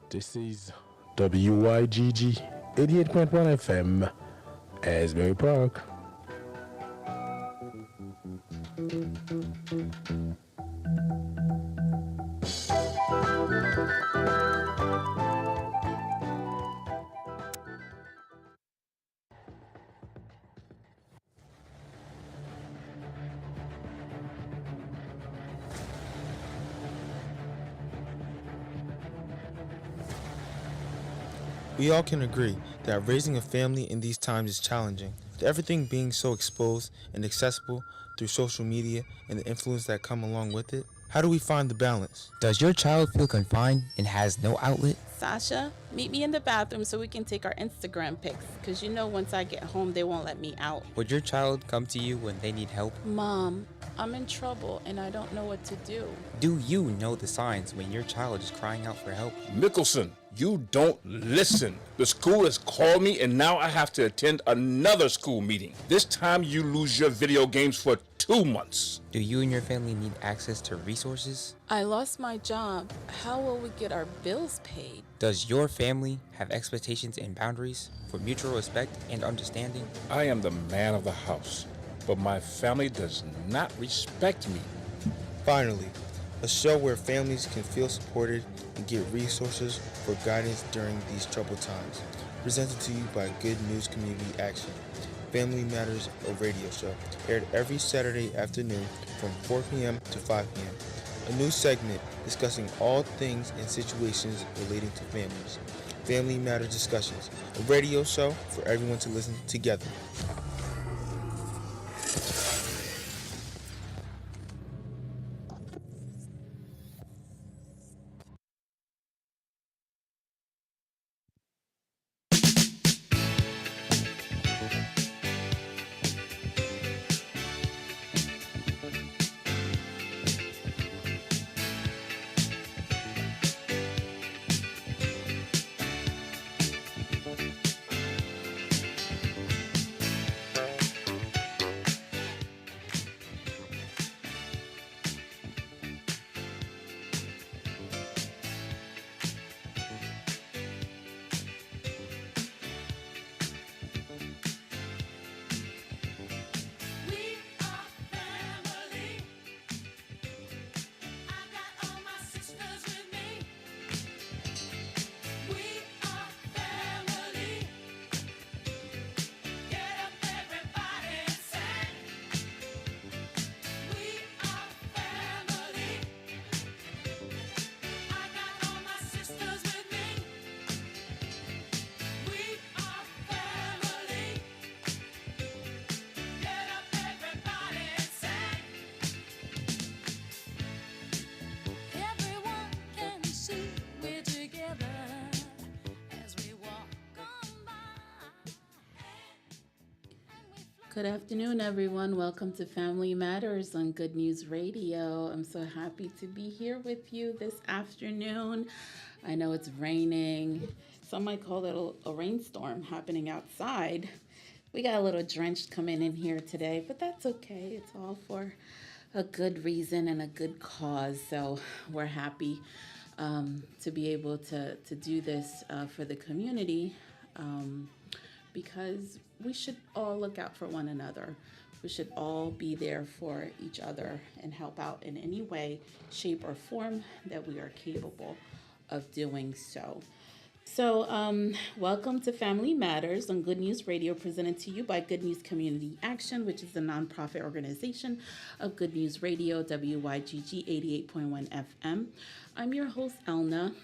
This is WYGG 88.1 FM, Asbury Park. We all can agree that raising a family in these times is challenging. With everything being so exposed and accessible through social media and the influence that come along with it, how do we find the balance? Does your child feel confined and has no outlet? Sasha, meet me in the bathroom so we can take our Instagram pics, because you know once I get home they won't let me out. Would your child come to you when they need help? Mom, I'm in trouble and I don't know what to do. Do you know the signs when your child is crying out for help? Mickelson, you don't listen. The school has called me and now I have to attend another school meeting. This time you lose your video games for 2 months. Do you and your family need access to resources? I lost my job. How will we get our bills paid? Does your family have expectations and boundaries for mutual respect and understanding? I am the man of the house, but my family does not respect me. Finally, a show where families can feel supported and get resources for guidance during these troubled times. Presented to you by Good News Community Action. Family Matters, a radio show, aired every Saturday afternoon from 4 p.m. to 5 p.m. A new segment discussing all things and situations relating to families. Family Matters Discussions, a radio show for everyone to listen together. Good afternoon, everyone. Welcome to Family Matters on Good News Radio. I'm so happy to be here with you this afternoon. I know it's raining. Some might call it a rainstorm happening outside. We got a little drenched coming in here today, but that's okay. It's all for a good reason and a good cause. So we're happy to be able to do this for the community. Because we should all look out for one another. We should all be there for each other and help out in any way, shape, or form that we are capable of doing so. So, welcome to Family Matters on Good News Radio, presented to you by Good News Community Action, which is the nonprofit organization of Good News Radio, WYGG 88.1 FM. I'm your host, Elna.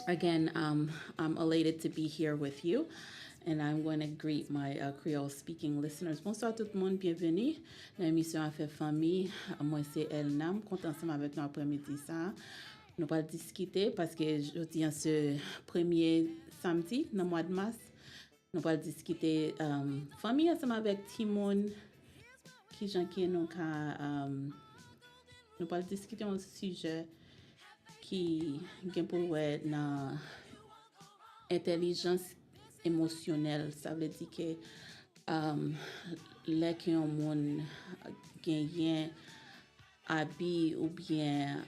Again, I'm elated to be here with you. And I'm going to greet my Creole-speaking listeners. Bonsoir tout le monde, bienvenue dans l'émission Affaires Famille. Moi, c'est Elna. Je suis content ensemble avec nous après-midi ça. Nous allons discuter parce que jeudi, ce premier samedi, dans le mois de mars, nous allons discuter famille ensemble avec Timon, qui j'en qui nous allons discuter un sujet qui est pour dans intelligence émotionnel. Ça veut dire que les qui ont gagné habit ou bien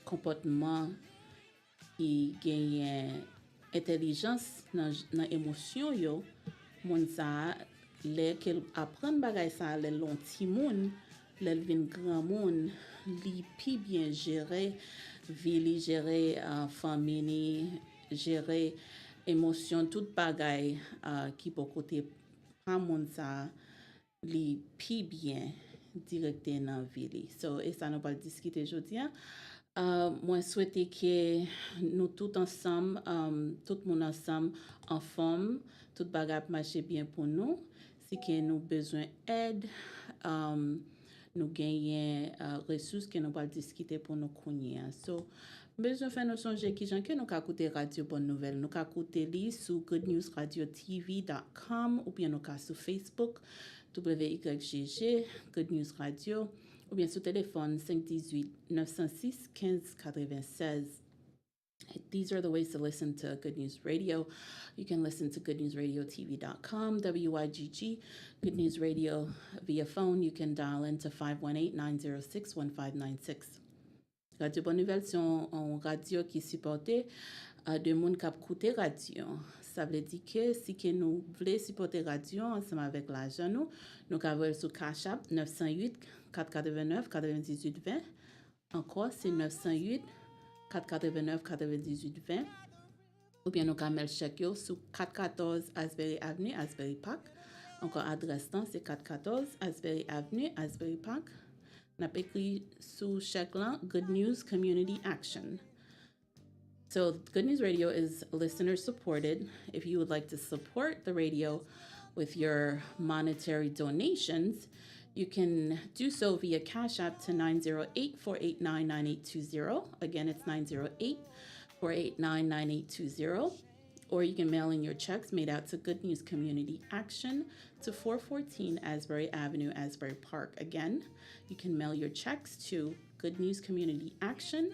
comportement qui gagne intelligence dans émotion yo moun sa le qu'elle apprend bagay sa le long ti moun le vin grand moun li pi bien gérer vie li gérer famille gérer émotion tout bagay qui peut côté pas moun sa li pi bien directé dans vie li. So et ça nous va discuter aujourd'hui. Moi souhaiter que nous tout ensemble tout le monde ensemble en forme tout bagay marcher bien pour nous si que nous besoin aide nous gagner ressources que nous va discuter pour nous connaître. So besoin faire nous songer qui gens que nous ka écouter radio bonne nouvelle nous ka écouter li sur goodnewsradiotv.com ou bien nous ka sur Facebook WYGG Good News Radio ou bien sur téléphone 518 906 15 96. These are the ways to listen to Good News Radio. You can listen to goodnewsradiotv.com, WYGG, Good News Radio via phone. You can dial into 518-906-1596. Radio Bonne Nouvelle, c'est une radio qui supporte de monde qui écoute radio. Ça veut dire que si que nous voulons supporter radio ensemble avec l'argent, nous avons sur Cash App 908 489 98 20. Encore, c'est 908 489 98 20. Ou bien nous avons chèque sur 414 Asbury Avenue, Asbury Park. Encore, adresse c'est 414 Asbury Avenue, Asbury Park. N'a pas écrit sous chèque là, Good News Community Action. So Good News Radio is listener supported. If you would like to support the radio with your monetary donations, you can do so via Cash App to 908-489-9820. Again, it's 908-489-9820. Or you can mail in your checks made out to Good News Community Action to 414 Asbury Avenue, Asbury Park. Again, you can mail your checks to Good News Community Action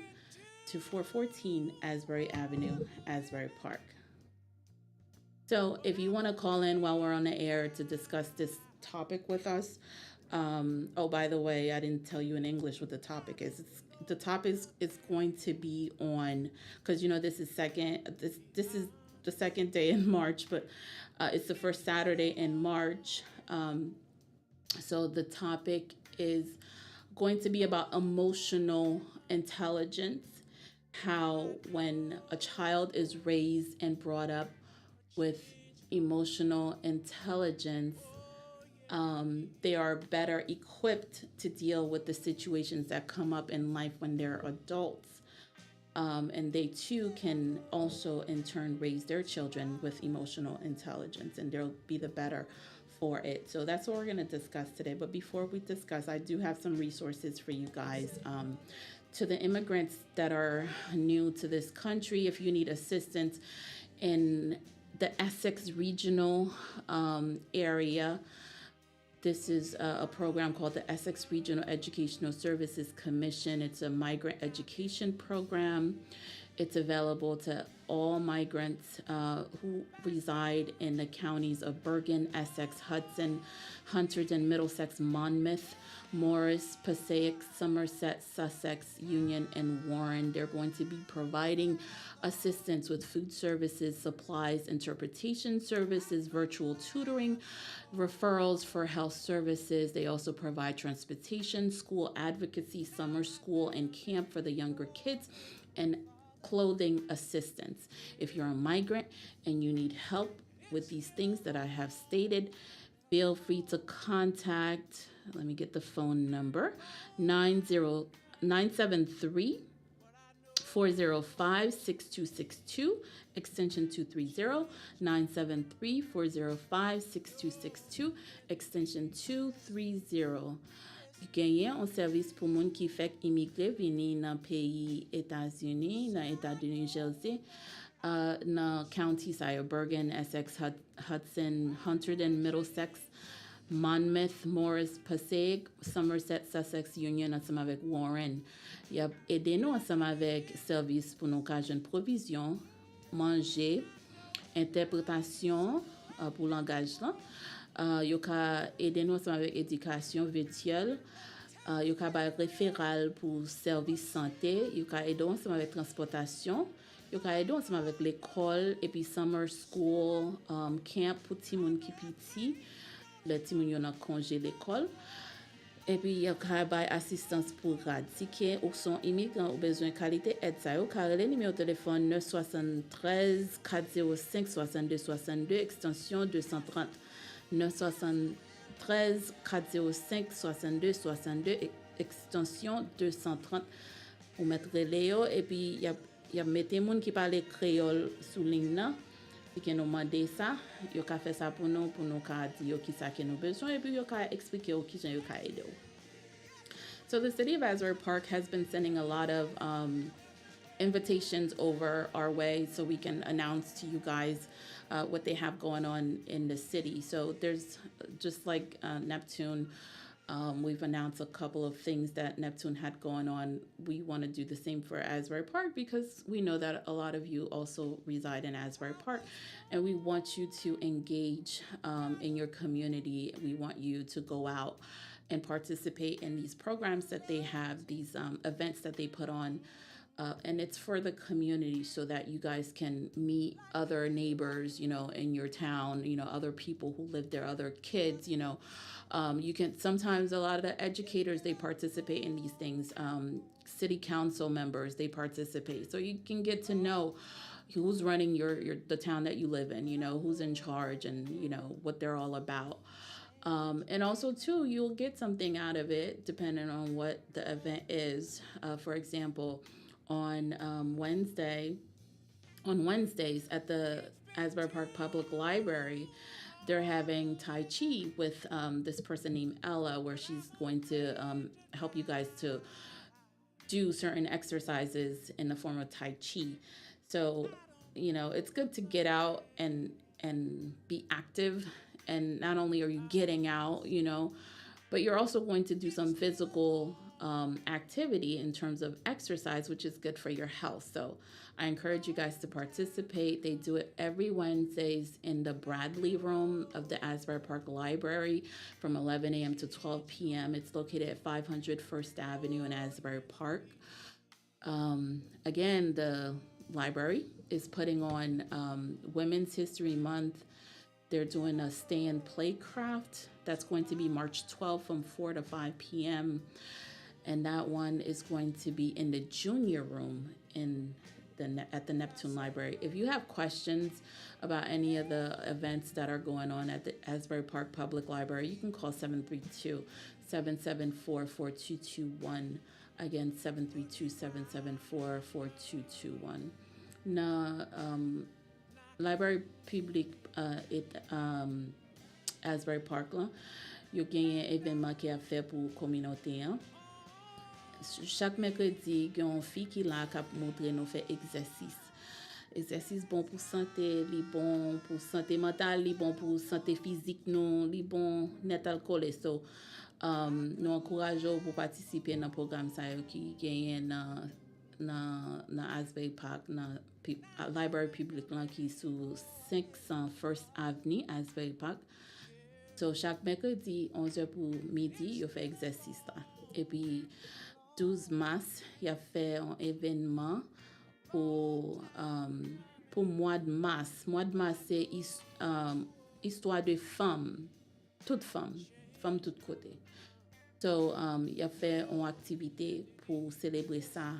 to 414 Asbury Avenue, Asbury Park. So if you want to call in while we're on the air to discuss this topic with us, oh, by the way, I didn't tell you in English what the topic is. The topic is going to be on, because you know this is the second day in March, but it's the first Saturday in March. So the topic is going to be about emotional intelligence, how when a child is raised and brought up with emotional intelligence, they are better equipped to deal with the situations that come up in life when they're adults. And they too can also in turn raise their children with emotional intelligence, and they'll be the better for it. So that's what we're going to discuss today. But before we discuss, I do have some resources for you guys. To the immigrants that are new to this country, if you need assistance in the Essex regional area, this is a program called the Essex Regional Educational Services Commission. It's a migrant education program. It's available to all migrants who reside in the counties of Bergen, Essex, Hudson, Hunterdon, Middlesex, Monmouth, Morris, Passaic, Somerset, Sussex, Union, and Warren. They're going to be providing assistance with food services, supplies, interpretation services, virtual tutoring, referrals for health services. They also provide transportation, school advocacy, summer school, and camp for the younger kids, and clothing assistance. If you're a migrant and you need help with these things that I have stated, feel free to contact, let me get the phone number, 973 405-6262, extension 230, 973-405-6262, extension 230. Gagner un service pour moun qui fait immigrer vini dans pays États-Unis, dans État de New Jersey, dans counties Bergen, Essex, Hudson, Hunterdon, Middlesex, Monmouth, Morris, Passaic, Somerset, Sussex, Union, ensemble avec Warren. Il a aidé nous ensemble avec service pour nos cas de provision, manger, interprétation pour langage là. Il a aidé nous ensemble avec éducation virtuelle Yo ka bay référal pour service santé, yo ka aider ensemble avec transportation, yo ka aider ensemble avec l'école et puis summer school camp pour ti moun ki piti, le ti moun yo nan congé l'école. Et puis, il y a assistance pour rad. Si ou sont immigrants ou besoin de qualité aide ça, yo ka le numéro de téléphone 973 405 62 62 extension 230 973 405 62 62 extension 230 pour mettre Léo et puis il y a mettez moun qui parle créole sous ligne là. Si que nous demander ça, yo ka fait ça pour nous ka di yo ki ça que nous besoin et puis yo ka expliquer yo ki jan yo ka aider. So the city of Asbury Park has been sending a lot of invitations over our way so we can announce to you guys what they have going on in the city. So there's just like Neptune, we've announced a couple of things that Neptune had going on. We want to do the same for Asbury Park because we know that a lot of you also reside in Asbury Park and we want you to engage in your community. We want you to go out and participate in these programs that they have, these events that they put on. And it's for the community so that you guys can meet other neighbors, you know, in your town, you know, other people who live there, other kids, you know. You can sometimes a lot of the educators, they participate in these things. City council members, they participate. So you can get to know who's running the town that you live in, you know, who's in charge and, you know, what they're all about. And also, too, you'll get something out of it depending on what the event is. For example, on Wednesdays at the Asbury Park Public Library, they're having Tai Chi with this person named Ella, where she's going to help you guys to do certain exercises in the form of Tai Chi. So, you know, it's good to get out and be active. And not only are you getting out, you know, but you're also going to do some physical activity in terms of exercise, which is good for your health. So I encourage you guys to participate. They do it every Wednesdays in the Bradley Room of the Asbury Park Library from 11 a.m. to 12 p.m. It's located at 500 First Avenue in Asbury Park. Again, the library is putting on Women's History Month. They're doing a stay and play craft. That's going to be March 12th from 4 to 5 p.m. And that one is going to be in the junior room at the Neptune Library. If you have questions about any of the events that are going on at the Asbury Park Public Library, you can call 732-774-4221. Again, 732-774-4221. Na Library Public Asbury Park là, yo genyen événement qui a fait pour communauté hein. Chaque mercredi, il y a une fille qui là qui montre nous faire exercice. Exercice bon pour santé, li bon pour santé mentale, li bon pour santé physique nous, li bon net alcool so nous encourageons pour participer dans programme ça qui gagne dans Asbury Park dans Library Public là qui sous 500 First Avenue Asbury Park. So chaque mercredi 11h pour midi, il fait exercice là. Et puis 12 mars, il a fait un événement pour mois de mars. Mois de mars, c'est histoire de femmes, toutes femmes toutes côtés. So, il a fait une activité pour célébrer ça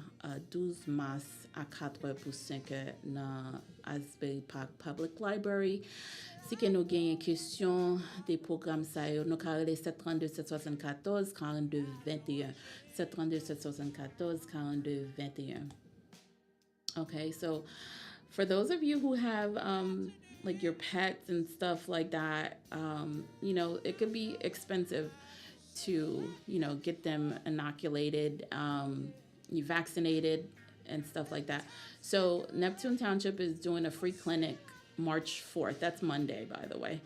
12 mars à 4h pour 5h dans Asbury Park Public Library. Si que nous avons une question des programmes, nous avons 732-774, 42-21. 732-774, 42-21. Okay, so for those of you who have like your pets and stuff like that, you know, it could be expensive to, you know, get them inoculated, vaccinated and stuff like that. So Neptune Township is doing a free clinic March 4th. That's Monday, by the way,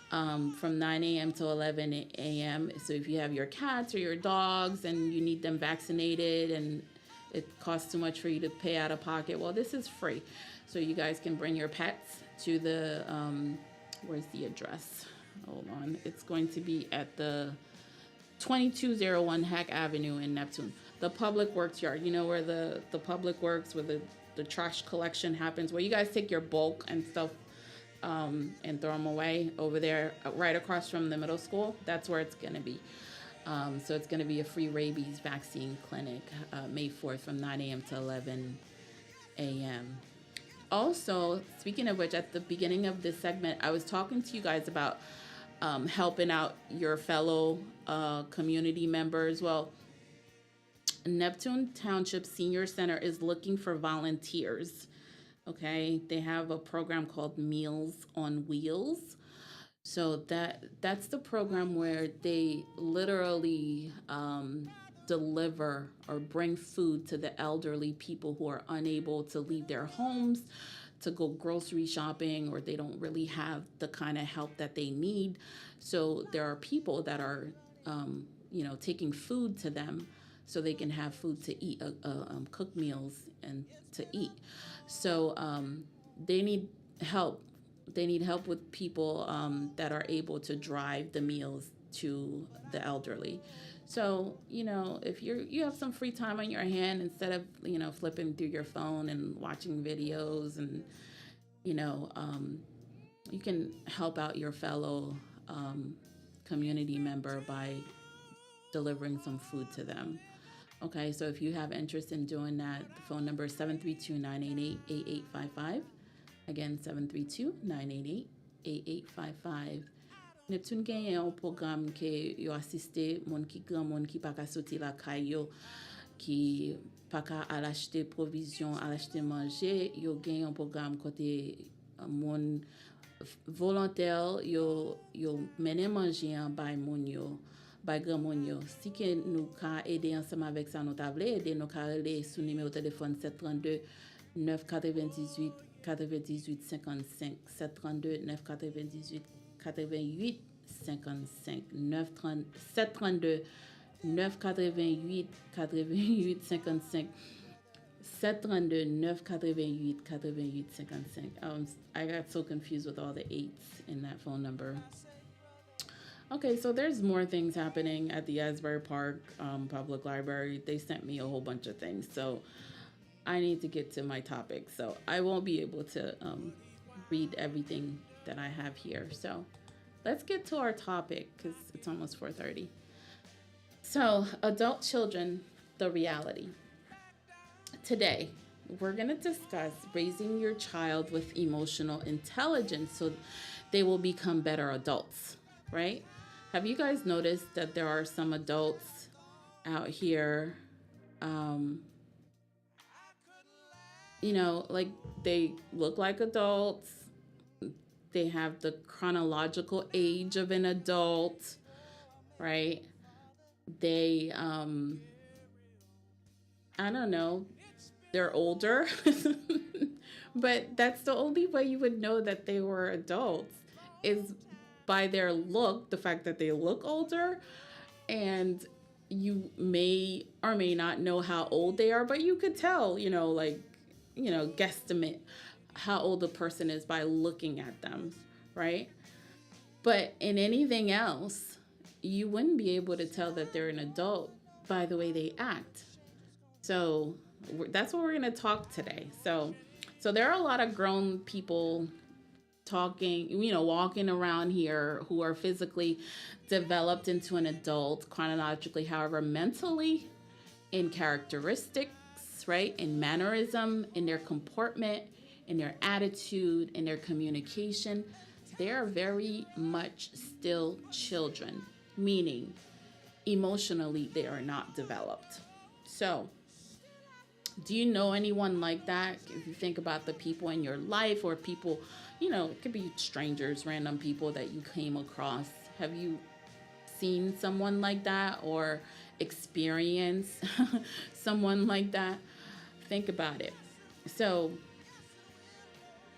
from 9 a.m. to 11 a.m. So if you have your cats or your dogs and you need them vaccinated and it costs too much for you to pay out of pocket, well, this is free. So you guys can bring your pets to the, where's the address? Hold on. It's going to be at the 2201 Hack Avenue in Neptune. The Public Works Yard, you know where the Public Works, where the trash collection happens, where you guys take your bulk and stuff and throw them away over there, right across from the middle school. That's where it's going to be. So it's going to be a free rabies vaccine clinic May 4th from 9 a.m. to 11 a.m. Also, speaking of which, at the beginning of this segment, I was talking to you guys about helping out your fellow community members. Well, Neptune Township Senior Center is looking for volunteers. Okay, they have a program called Meals on Wheels. So that's the program where they literally deliver or bring food to the elderly people who are unable to leave their homes to go grocery shopping, or they don't really have the kind of help that they need. So there are people that are, taking food to them so they can have food to eat, cook meals and to eat. So they need help. They need help with people that are able to drive the meals to the elderly. So, if you have some free time on your hand, instead of, flipping through your phone and watching videos and, you can help out your fellow community member by delivering some food to them. Okay, so if you have interest in doing that, the phone number is 732-988-8855. Again, 732-988-8855. Neptune genye un program ke yo asiste moun ki gran moun ki pa ka soti la kay yo, ki pa ka al achete provision, al achete manje. Yo genye un program kote moun volontaire yo mene manje an bay moun yo, bay gran moun yo. Si ke nou ka ede ensemble avec ça, nou ta vle ede, nou ka rele sou numéro téléphone 732 998 98 55 732 998 88 55 732 988 88 55 732 988 88 55. I got so confused with all the 8s in that phone number. Okay, so there's more things happening at the Asbury Park Public Library. They sent me a whole bunch of things, so I need to get to my topic. So I won't be able to read everything that I have here. So let's get to our topic because it's almost 4:30. So adult children, the reality. Today, we're going to discuss raising your child with emotional intelligence so they will become better adults, right? Have you guys noticed that there are some adults out here, like they look like adults, they have the chronological age of an adult, right? They, I don't know, they're older, but that's the only way you would know that they were adults is by their look, the fact that they look older, and you may or may not know how old they are, but you could tell, guesstimate how old a person is by looking at them, right? But in anything else, you wouldn't be able to tell that they're an adult by the way they act. So that's what we're going to talk today. So there are a lot of grown people talking, walking around here who are physically developed into an adult chronologically, however, mentally, in characteristics, right, in mannerism, in their comportment, in their attitude, in their communication, they are very much still children, meaning emotionally they are not developed. So do you know anyone like that? If you think about the people in your life or people, it could be strangers, random people that you came across. Have you seen someone like that or experienced someone like that? Think about it. So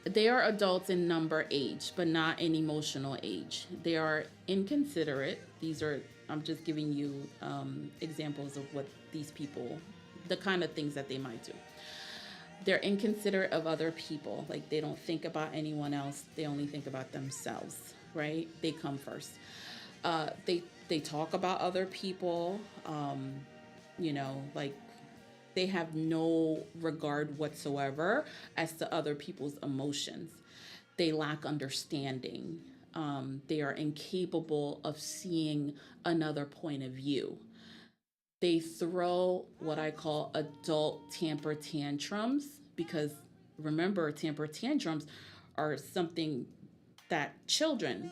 they are adults in number age, but not in emotional age. They are inconsiderate. I'm just giving you examples of what these people, the kind of things that they might do. They're inconsiderate of other people. Like they don't think about anyone else. They only think about themselves, right? They come first. They talk about other people, like they have no regard whatsoever as to other people's emotions. They lack understanding. They are incapable of seeing another point of view. They throw what I call adult temper tantrums because remember, temper tantrums are something that children,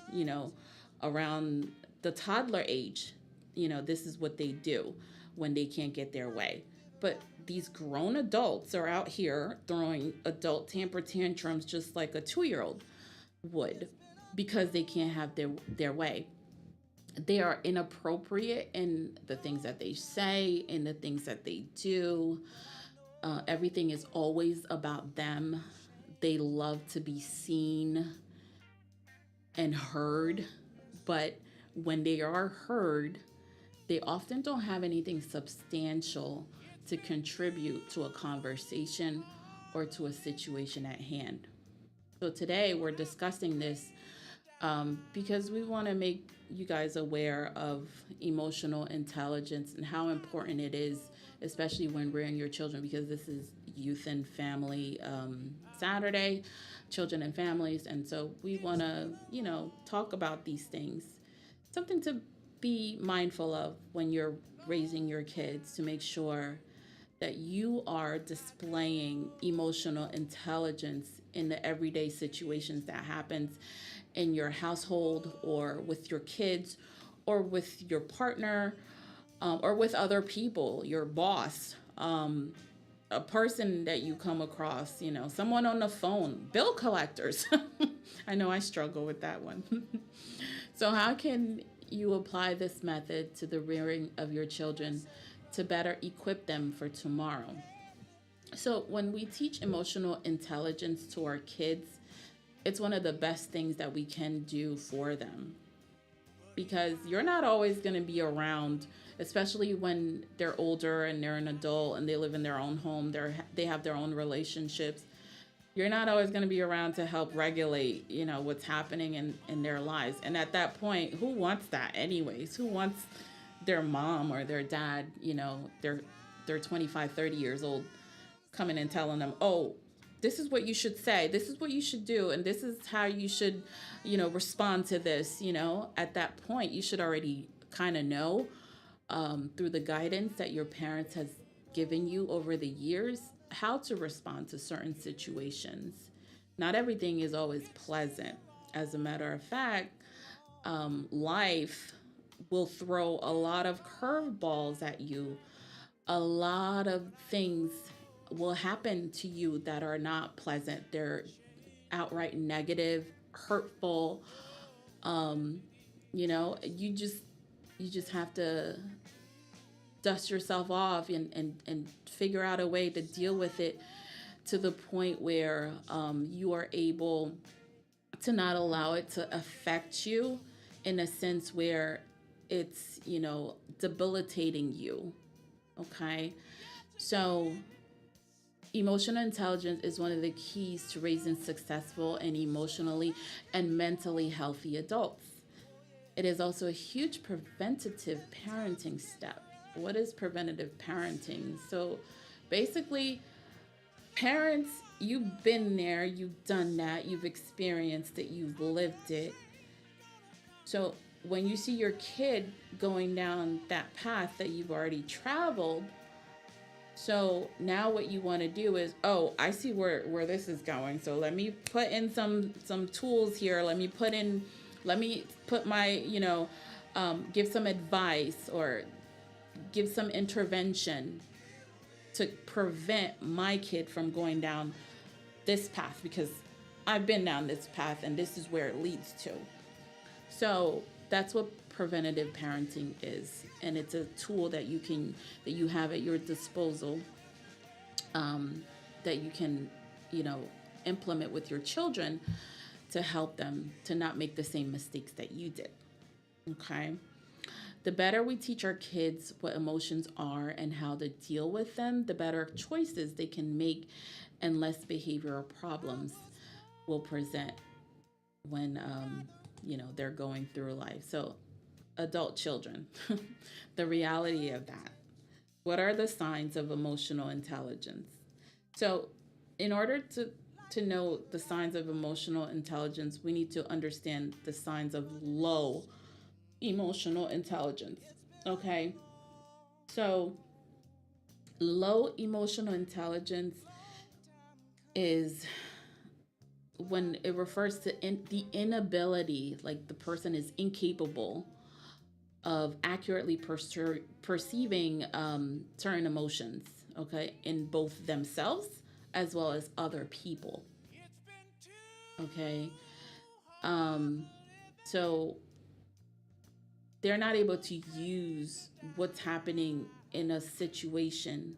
around the toddler age, this is what they do when they can't get their way. But these grown adults are out here throwing adult temper tantrums just like a 2-year-old would because they can't have their way. They are inappropriate in the things that they say, in the things that they do. Everything is always about them. They love to be seen and heard, but when they are heard, they often don't have anything substantial to contribute to a conversation or to a situation at hand. So today we're discussing this because we want to make you guys aware of emotional intelligence and how important it is, especially when rearing your children, because this is Youth and Family Saturday, children and families. And so we want to, talk about these things, something to be mindful of when you're raising your kids, to make sure that you are displaying emotional intelligence in the everyday situations that happens in your household or with your kids or with your partner or with other people, your boss, a person that you come across, someone on the phone, bill collectors. I know I struggle with that one. So how can you apply this method to the rearing of your children to better equip them for tomorrow? So when we teach emotional intelligence to our kids, it's one of the best things that we can do for them, because you're not always going to be around, especially when they're older and they're an adult and they live in their own home, they have their own relationships. You're not always going to be around to help regulate, what's happening in their lives. And at that point, who wants that anyways? Who wants their mom or their dad, they're 25, 30 years old, coming and telling them, oh, this is what you should say, this is what you should do, and this is how you should, respond to this. At that point, you should already kind of know through the guidance that your parents has given you over the years how to respond to certain situations. Not everything is always pleasant. As a matter of fact, life will throw a lot of curveballs at you. A lot of things will happen to you that are not pleasant. They're outright negative, hurtful. You just have to dust yourself off and figure out a way to deal with it to the point where you are able to not allow it to affect you in a sense where it's, debilitating you. Okay. So emotional intelligence is one of the keys to raising successful and emotionally and mentally healthy adults. It is also a huge preventative parenting step. What is preventative parenting? So basically, parents, you've been there, you've done that, you've experienced it, you've lived it. So when you see your kid going down that path that you've already traveled, so now what you want to do is, oh, I see where this is going. So let me put in some tools here. Let me put my, give some advice or give some intervention to prevent my kid from going down this path, because I've been down this path and this is where it leads to. So that's what preventative parenting is, and it's a tool that you have at your disposal, that you can, implement with your children to help them to not make the same mistakes that you did. Okay. The better we teach our kids what emotions are and how to deal with them, the better choices they can make and less behavioral problems will present when, they're going through life. So adult children. The reality of that. What are the signs of emotional intelligence? So, in order to know the signs of emotional intelligence, we need to understand the signs of low emotional intelligence. Okay? So, low emotional intelligence is when it refers to the inability, like the person is incapable of accurately perceiving certain emotions, okay, in both themselves as well as other people. Okay. So they're not able to use what's happening in a situation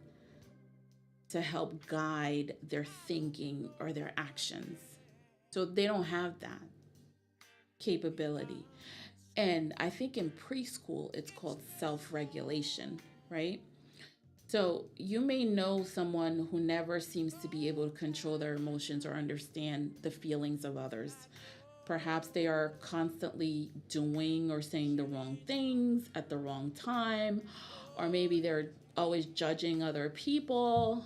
to help guide their thinking or their actions. So they don't have that capability. And I think in preschool, it's called self-regulation, right? So you may know someone who never seems to be able to control their emotions or understand the feelings of others. Perhaps they are constantly doing or saying the wrong things at the wrong time, or maybe they're always judging other people,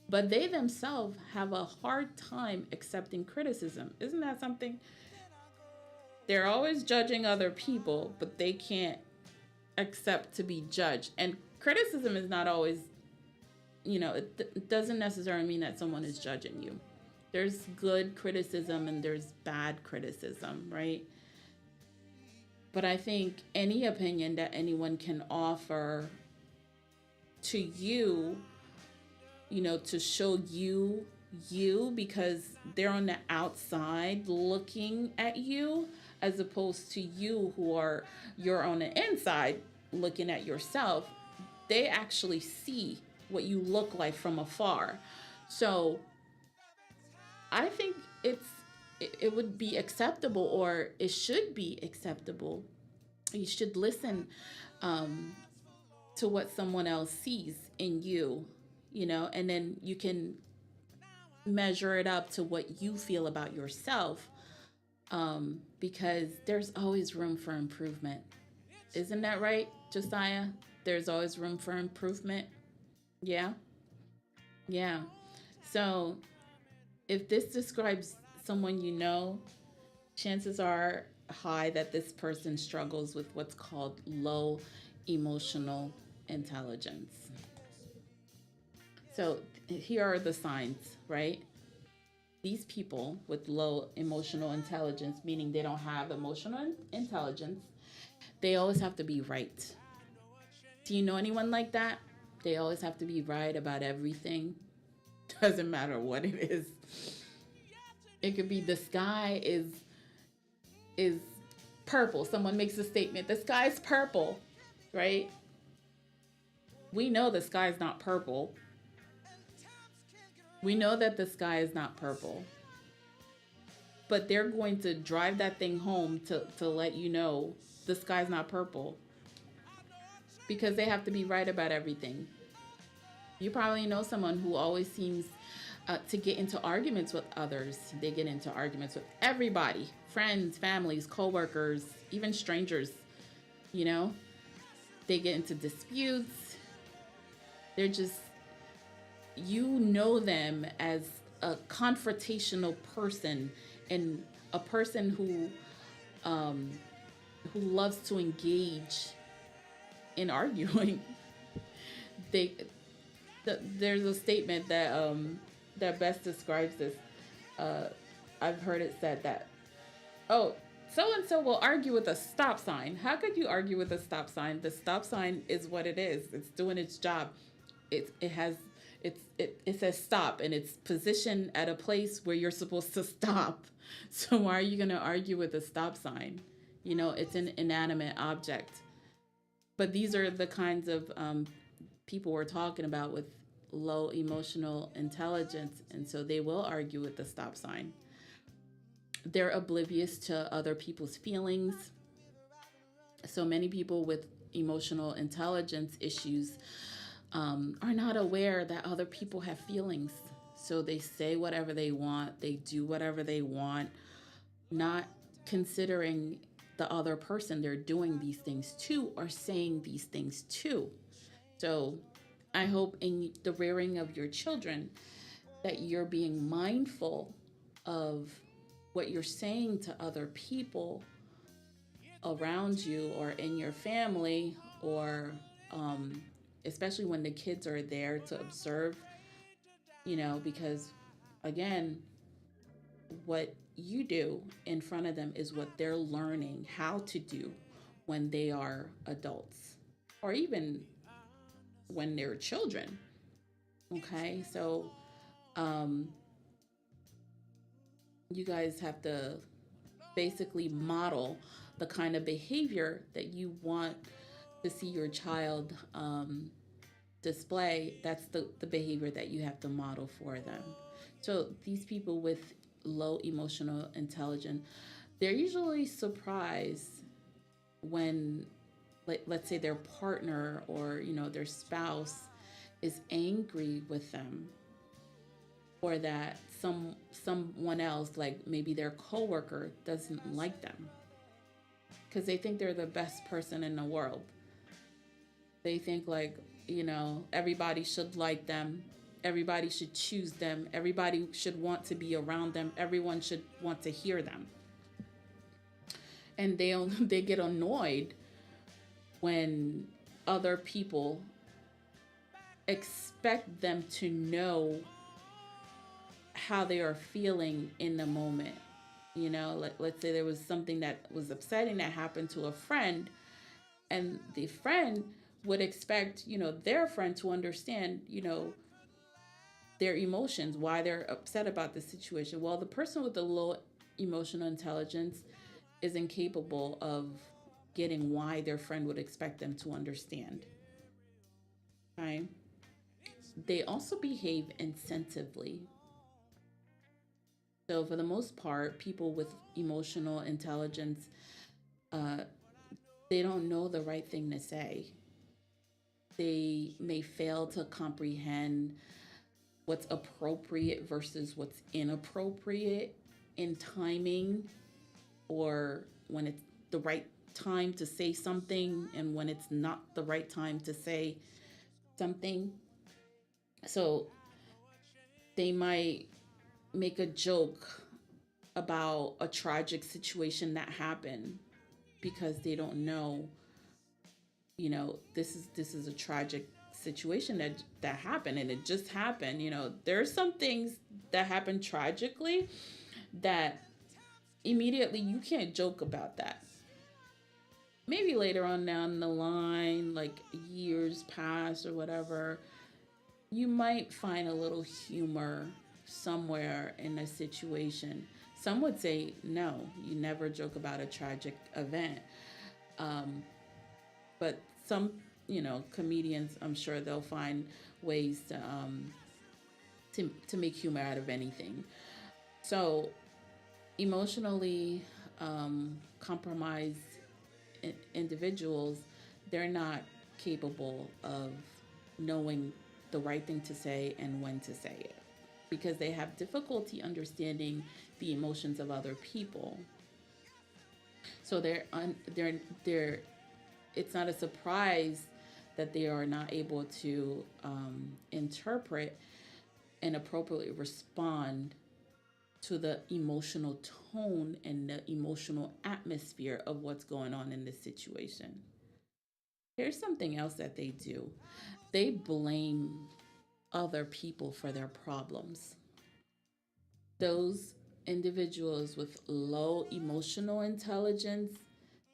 but they themselves have a hard time accepting criticism. Isn't that something? They're always judging other people, but they can't accept to be judged. And criticism is not always, it doesn't necessarily mean that someone is judging you. There's good criticism and there's bad criticism, right? But I think any opinion that anyone can offer to you, to show you because they're on the outside looking at you, as opposed to you you're on the inside looking at yourself, they actually see what you look like from afar. So I think it would be acceptable, or it should be acceptable. You should listen to what someone else sees in you, and then you can measure it up to what you feel about yourself, because there's always room for improvement. Isn't that right, Josiah? There's always room for improvement. Yeah. So if this describes someone chances are high that this person struggles with what's called low emotional intelligence. So here are the signs, right? These people with low emotional intelligence, meaning they don't have emotional intelligence, they always have to be right. Do you know anyone like that? They always have to be right about everything. Doesn't matter what it is. It could be the sky is purple. Someone makes a statement, the sky's purple, right? We know the sky's not purple. We know that the sky is not purple. But they're going to drive that thing home to let you know the sky's not purple, because they have to be right about everything. You probably know someone who always seems to get into arguments with others. They get into arguments with everybody, friends, families, coworkers, even strangers. They get into disputes. They're just, them as a confrontational person, and a person who loves to engage in arguing. There's a statement that best describes this. I've heard it said that, so-and-so will argue with a stop sign. How could you argue with a stop sign? The stop sign is what it is. It's doing its job. It says stop, and it's positioned at a place where you're supposed to stop. So why are you going to argue with a stop sign? It's an inanimate object. But these are the kinds of people we're talking about with low emotional intelligence, and so they will argue with the stop sign. They're oblivious to other people's feelings. So many people with emotional intelligence issues are not aware that other people have feelings. So they say whatever they want, they do whatever they want, not considering the other person they're doing these things to or saying these things to. So I hope in the rearing of your children that you're being mindful of what you're saying to other people around you or in your family, or especially when the kids are there to observe, because again, what you do in front of them is what they're learning how to do when they are adults, or even when they're children. Okay, so you guys have to basically model the kind of behavior that you want to see your child display. That's the behavior that you have to model for them. So these people with low emotional intelligence, they're usually surprised when, let's say, their partner or their spouse is angry with them, or that someone else, like maybe their coworker, doesn't like them, because they think they're the best person in the world. They think like, everybody should like them, everybody should choose them, everybody should want to be around them, everyone should want to hear them. And they get annoyed when other people expect them to know how they are feeling in the moment. Let's say there was something that was upsetting that happened to a friend, and the friend would expect, their friend to understand, their emotions, why they're upset about the situation. Well, the person with the low emotional intelligence is incapable of getting why their friend would expect them to understand. Okay? They also behave insensitively. So for the most part, people with emotional intelligence, they don't know the right thing to say. They may fail to comprehend what's appropriate versus what's inappropriate in timing, or when it's the right time to say something and when it's not the right time to say something. So they might make a joke about a tragic situation that happened because they don't know, this is a tragic situation that happened, and it just happened. There's some things that happen tragically that immediately you can't joke about that. Maybe later on down the line, like years pass or whatever, you might find a little humor somewhere in a situation. Some would say, no, you never joke about a tragic event. But some, comedians, I'm sure they'll find ways to make humor out of anything. So emotionally compromised individuals, they're not capable of knowing the right thing to say and when to say it, because they have difficulty understanding the emotions of other people. So it's not a surprise that they are not able to interpret and appropriately respond to the emotional tone and the emotional atmosphere of what's going on in this situation. Here's something else that they do. They blame other people for their problems. Those individuals with low emotional intelligence,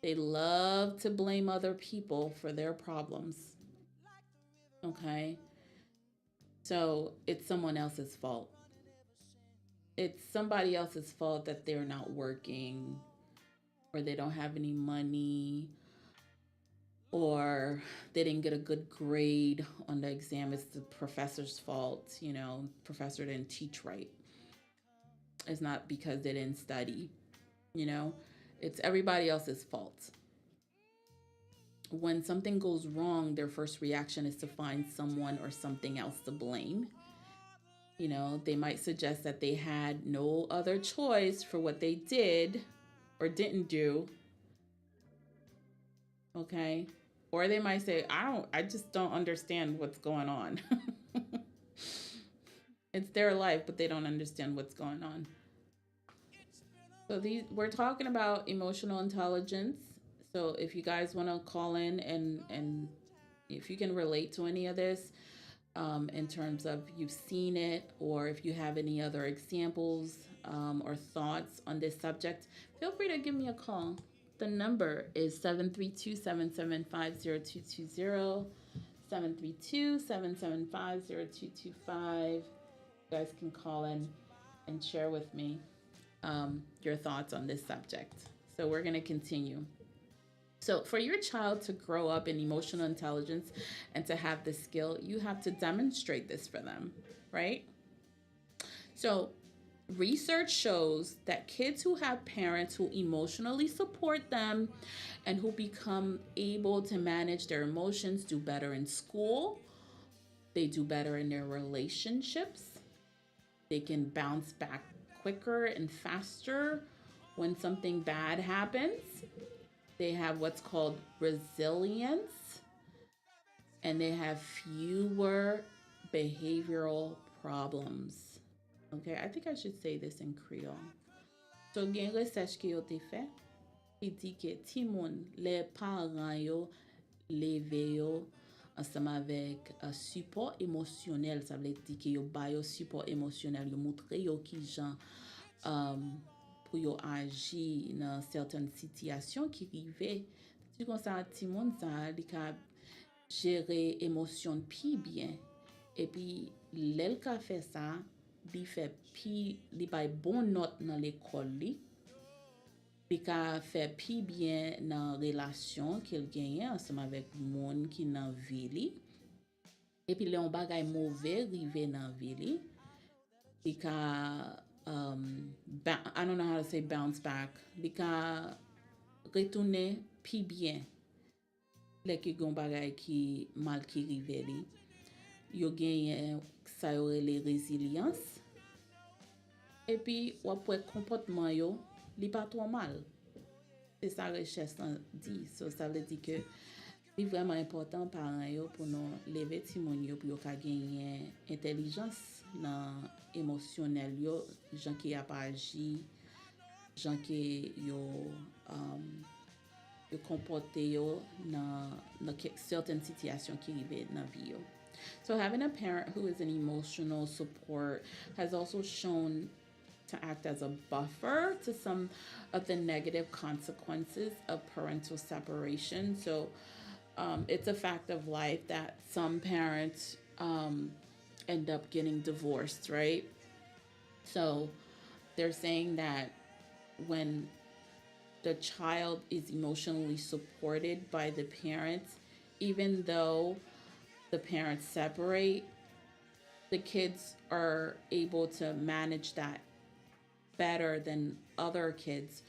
they love to blame other people for their problems. Okay? So it's someone else's fault. It's somebody else's fault that they're not working, or they don't have any money, or they didn't get a good grade on the exam. It's the professor's fault. Professor didn't teach right. It's not because they didn't study. It's everybody else's fault. When something goes wrong, their first reaction is to find someone or something else to blame. They might suggest that they had no other choice for what they did or didn't do, Okay. Or they might say, I just don't understand what's going on. It's their life, but they don't understand what's going on. So we're talking about emotional intelligence. So if you guys want to call in and if you can relate to any of this, in terms of you've seen it, or if you have any other examples or thoughts on this subject, feel free to give me a call. The number is 732-775-0220, 732-775-0225. You guys can call in and share with me your thoughts on this subject. So we're going to continue. So, for your child to grow up in emotional intelligence and to have the skill, you have to demonstrate this for them, right? So, research shows that kids who have parents who emotionally support them and who become able to manage their emotions do better in school, they do better in their relationships, they can bounce back quicker and faster when something bad happens. They have what's called resilience, and they have fewer behavioral problems. Okay, I think I should say this in Creole. So, gen research ki yo te fe, ki di ke ti moun, le paran yo, leve yo, ensemble avec support émotionnel, ça veut dire que yo ba yo support émotionnel, yo montre yo ki jan pour yo agi dans certaines situations qui rive. Tu kon sa ti moun sa li ka gérer émotion pi bien. Et puis l'el ka fait ça, li fait pi li bay bon note dans l'école li. Li ka fait pi bien dans relation qu'il gagne ensemble avec moun qui nan vie li. Et puis le on bagay mauvais rive dans vie li. Li ka I don't know how to say bounce back. Li ka retourner pi bien. Le ki gon bagay ki mal ki rive li. Yo genye sa yo rele résilience. Et puis wapwe comportement yo li pas trop mal. C'est ça recherche dit. So ça veut dire que c'est vraiment important parents yo pour nous lever ti moun yo pour yo ka genye intelligence dans émotionnel yo, gens qui a pas agi, gens qui yo comporté yo dans certaines situations qui arrivent dans vie yo. So having a parent who is an emotional support has also shown to act as a buffer to some of the negative consequences of parental separation. So it's a fact of life that some parents end up getting divorced, right? So they're saying that when the child is emotionally supported by the parents, even though the parents separate, the kids are able to manage that better than other kids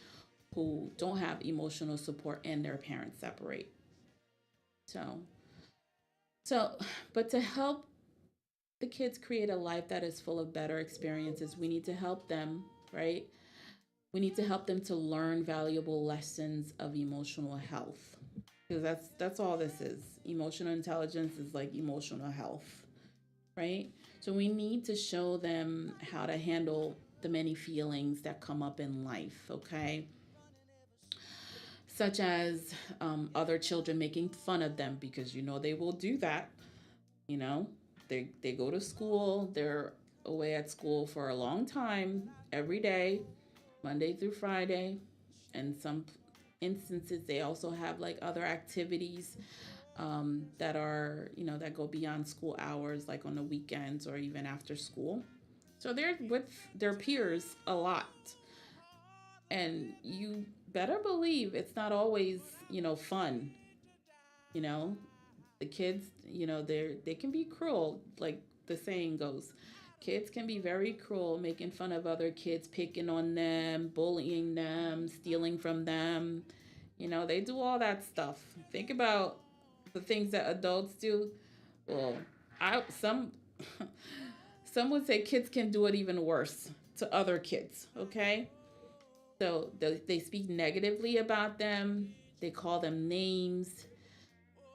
who don't have emotional support and their parents separate. But to help the kids create a life that is full of better experiences, we need to help them, right? We need to help them to learn valuable lessons of emotional health. Because that's all this is. Emotional intelligence is like emotional health, right? So we need to show them how to handle the many feelings that come up in life, okay? Such as other children making fun of them, because they will do that. They go to school, they're away at school for a long time, every day, Monday through Friday, and some instances they also have like other activities that are that go beyond school hours, like on the weekends or even after school. So they're with their peers a lot, and you better believe it's not always fun. The kids, they can be cruel, like the saying goes. Kids can be very cruel, making fun of other kids, picking on them, bullying them, stealing from them. They do all that stuff. Think about the things that adults do. Well, some would say kids can do it even worse to other kids, okay? So they speak negatively about them. They call them names.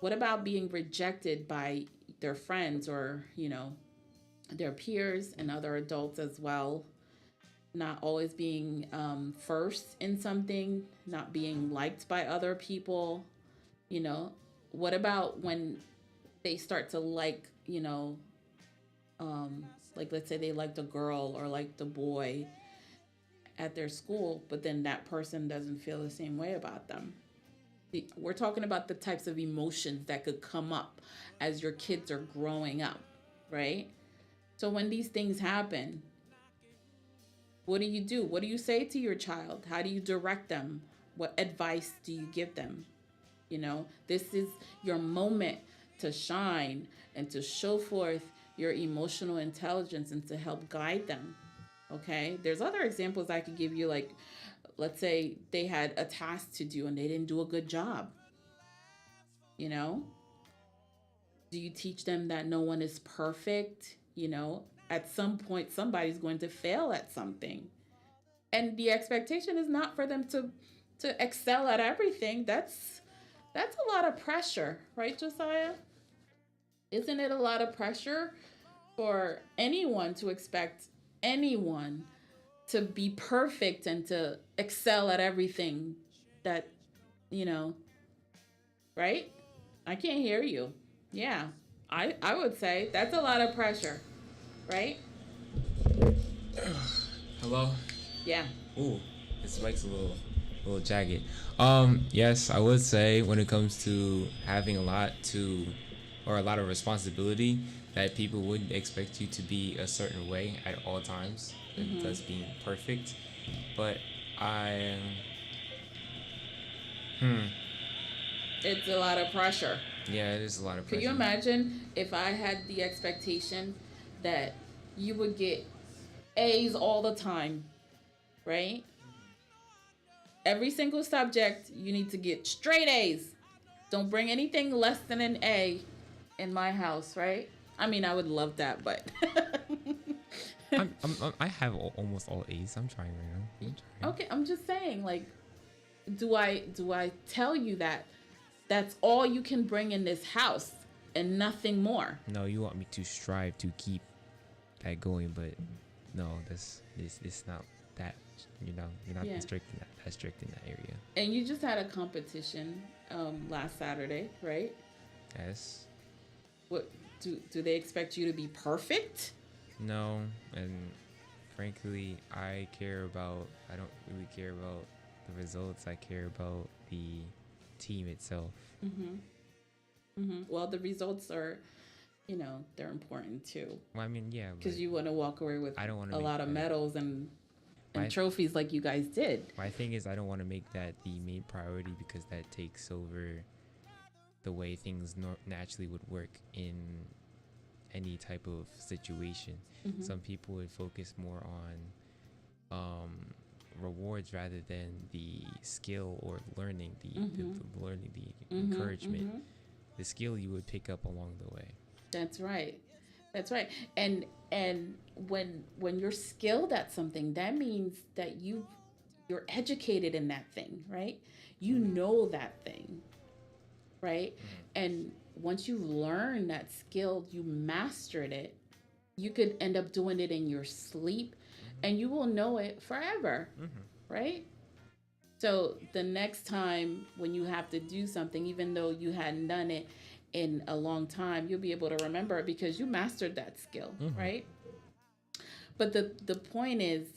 What about being rejected by their friends or, their peers and other adults as well? Not always being first in something, not being liked by other people. What about when they start to like let's say they liked a girl or liked a boy at their school, but then that person doesn't feel the same way about them. We're talking about the types of emotions that could come up as your kids are growing up, right? So when these things happen, what do you do? What do you say to your child? How do you direct them? What advice do you give them? This is your moment to shine and to show forth your emotional intelligence and to help guide them. Okay? There's other examples I could give you, like, let's say they had a task to do and they didn't do a good job. Do you teach them that no one is perfect? At some point, somebody's going to fail at something. And the expectation is not for them to excel at everything. That's a lot of pressure, right, Josiah? Isn't it a lot of pressure for anyone to expect anyone to be perfect and to excel at everything that, right? I can't hear you. Yeah, I would say that's a lot of pressure, right? Hello? Yeah. Ooh, this mic's a little jagged. Yes, I would say when it comes to having a lot of responsibility, that people wouldn't expect you to be a certain way at all times, thus being perfect. But it's a lot of pressure. Yeah, it is a lot of pressure. Could you imagine if I had the expectation that you would get A's all the time, right? Every single subject, you need to get straight A's. Don't bring anything less than an A in my house, right? I mean, I would love that, but I have almost all A's. I'm trying right now. Okay, I'm just saying, like, do I tell you that that's all you can bring in this house and nothing more? No, you want me to strive to keep that going, but no, this not that. You're not strict in that area. And you just had a competition last Saturday, right? Yes. What do they expect you to be perfect? No, and frankly, I don't really care about the results. I care about the team itself. Well, the results are, they're important too. Well, I mean, yeah. Because you want to walk away with a lot of medals and trophies like you guys did. My thing is, I don't want to make that the main priority because that takes over the way things naturally would work in any type of situation. Some people would focus more on rewards rather than the skill or learning, the encouragement, the skill you would pick up along the way. That's right. And when you're skilled at something, that means that you're educated in that thing, right? You know that thing, right? And once you learn that skill, you mastered it, you could end up doing it in your sleep and you will know it forever, right? So the next time when you have to do something, even though you hadn't done it in a long time, you'll be able to remember it because you mastered that skill, right? But the point is,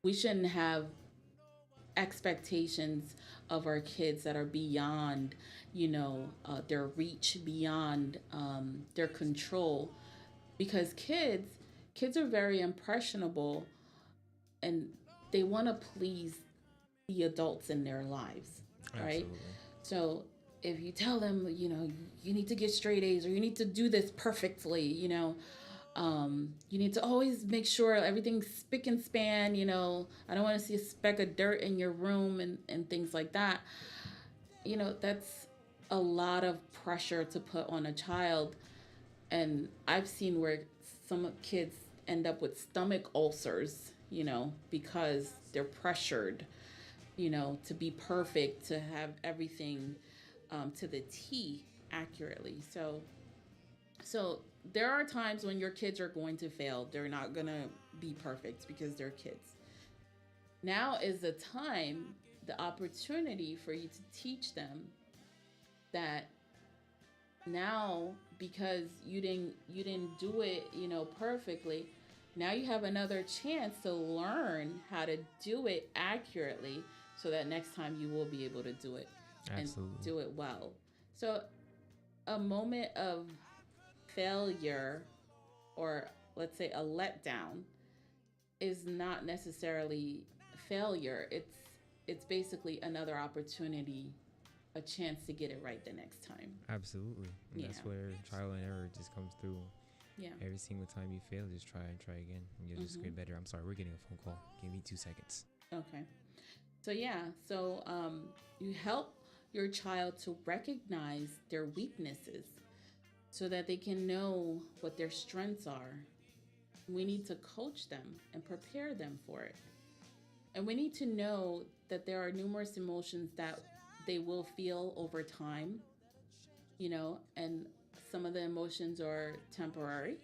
we shouldn't have expectations of our kids that are beyond, their reach, beyond their control, because kids are very impressionable and they want to please the adults in their lives, right? Absolutely. So if you tell them, you need to get straight A's or you need to do this perfectly, you need to always make sure everything's spick and span, I don't want to see a speck of dirt in your room and things like that. That's a lot of pressure to put on a child. And I've seen where some kids end up with stomach ulcers, because they're pressured, to be perfect, to have everything to the T accurately. So there are times when your kids are going to fail. They're not going to be perfect because they're kids. Now is the time, the opportunity for you to teach them that now, because you didn't do it, perfectly, now you have another chance to learn how to do it accurately so that next time you will be able to do it and Absolutely. do it well. So a moment of failure, or let's say a letdown, is not necessarily failure. It's basically another opportunity, a chance to get it right the next time. Absolutely. And that's Yeah. where trial and error just comes through. Yeah. Every single time you fail, just try and try again. And you'll just get better. I'm sorry, we're getting a phone call. Give me 2 seconds. Okay. So you help your child to recognize their weaknesses so that they can know what their strengths are. We need to coach them and prepare them for it. And we need to know that there are numerous emotions that they will feel over time, and some of the emotions are temporary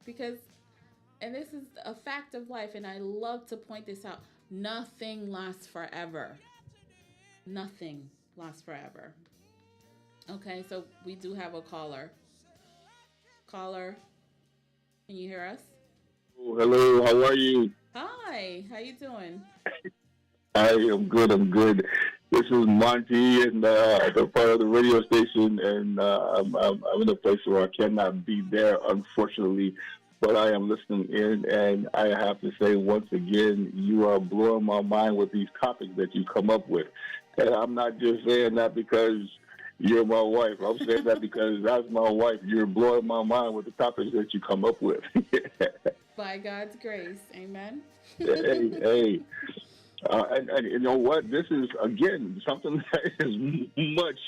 because, and this is a fact of life, and I love to point this out, nothing lasts forever. Nothing lasts forever. Okay, so we do have a caller. Caller, can you hear us? Hello, how are you? Hi, how you doing? I am good. I'm good. This is Monty, and the part of the radio station, and I'm in a place where I cannot be there, unfortunately, but I am listening in, and I have to say once again, you are blowing my mind with these topics that you come up with, and I'm not just saying that because you're my wife. I'm saying that because that's my wife. You're blowing my mind with the topics that you come up with. By God's grace, amen. hey. And you know what? This is, again, something that is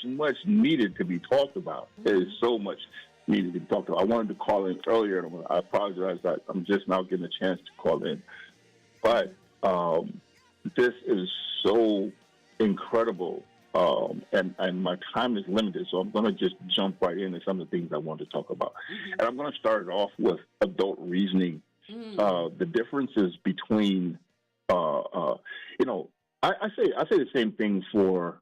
much needed to be talked about. It is so much needed to be talked about. I wanted to call in earlier, and I apologize that I'm just now getting a chance to call in. But this is so incredible, and my time is limited, so I'm going to just jump right into some of the things I want to talk about. And I'm going to start it off with adult reasoning. The differences between I say the same thing for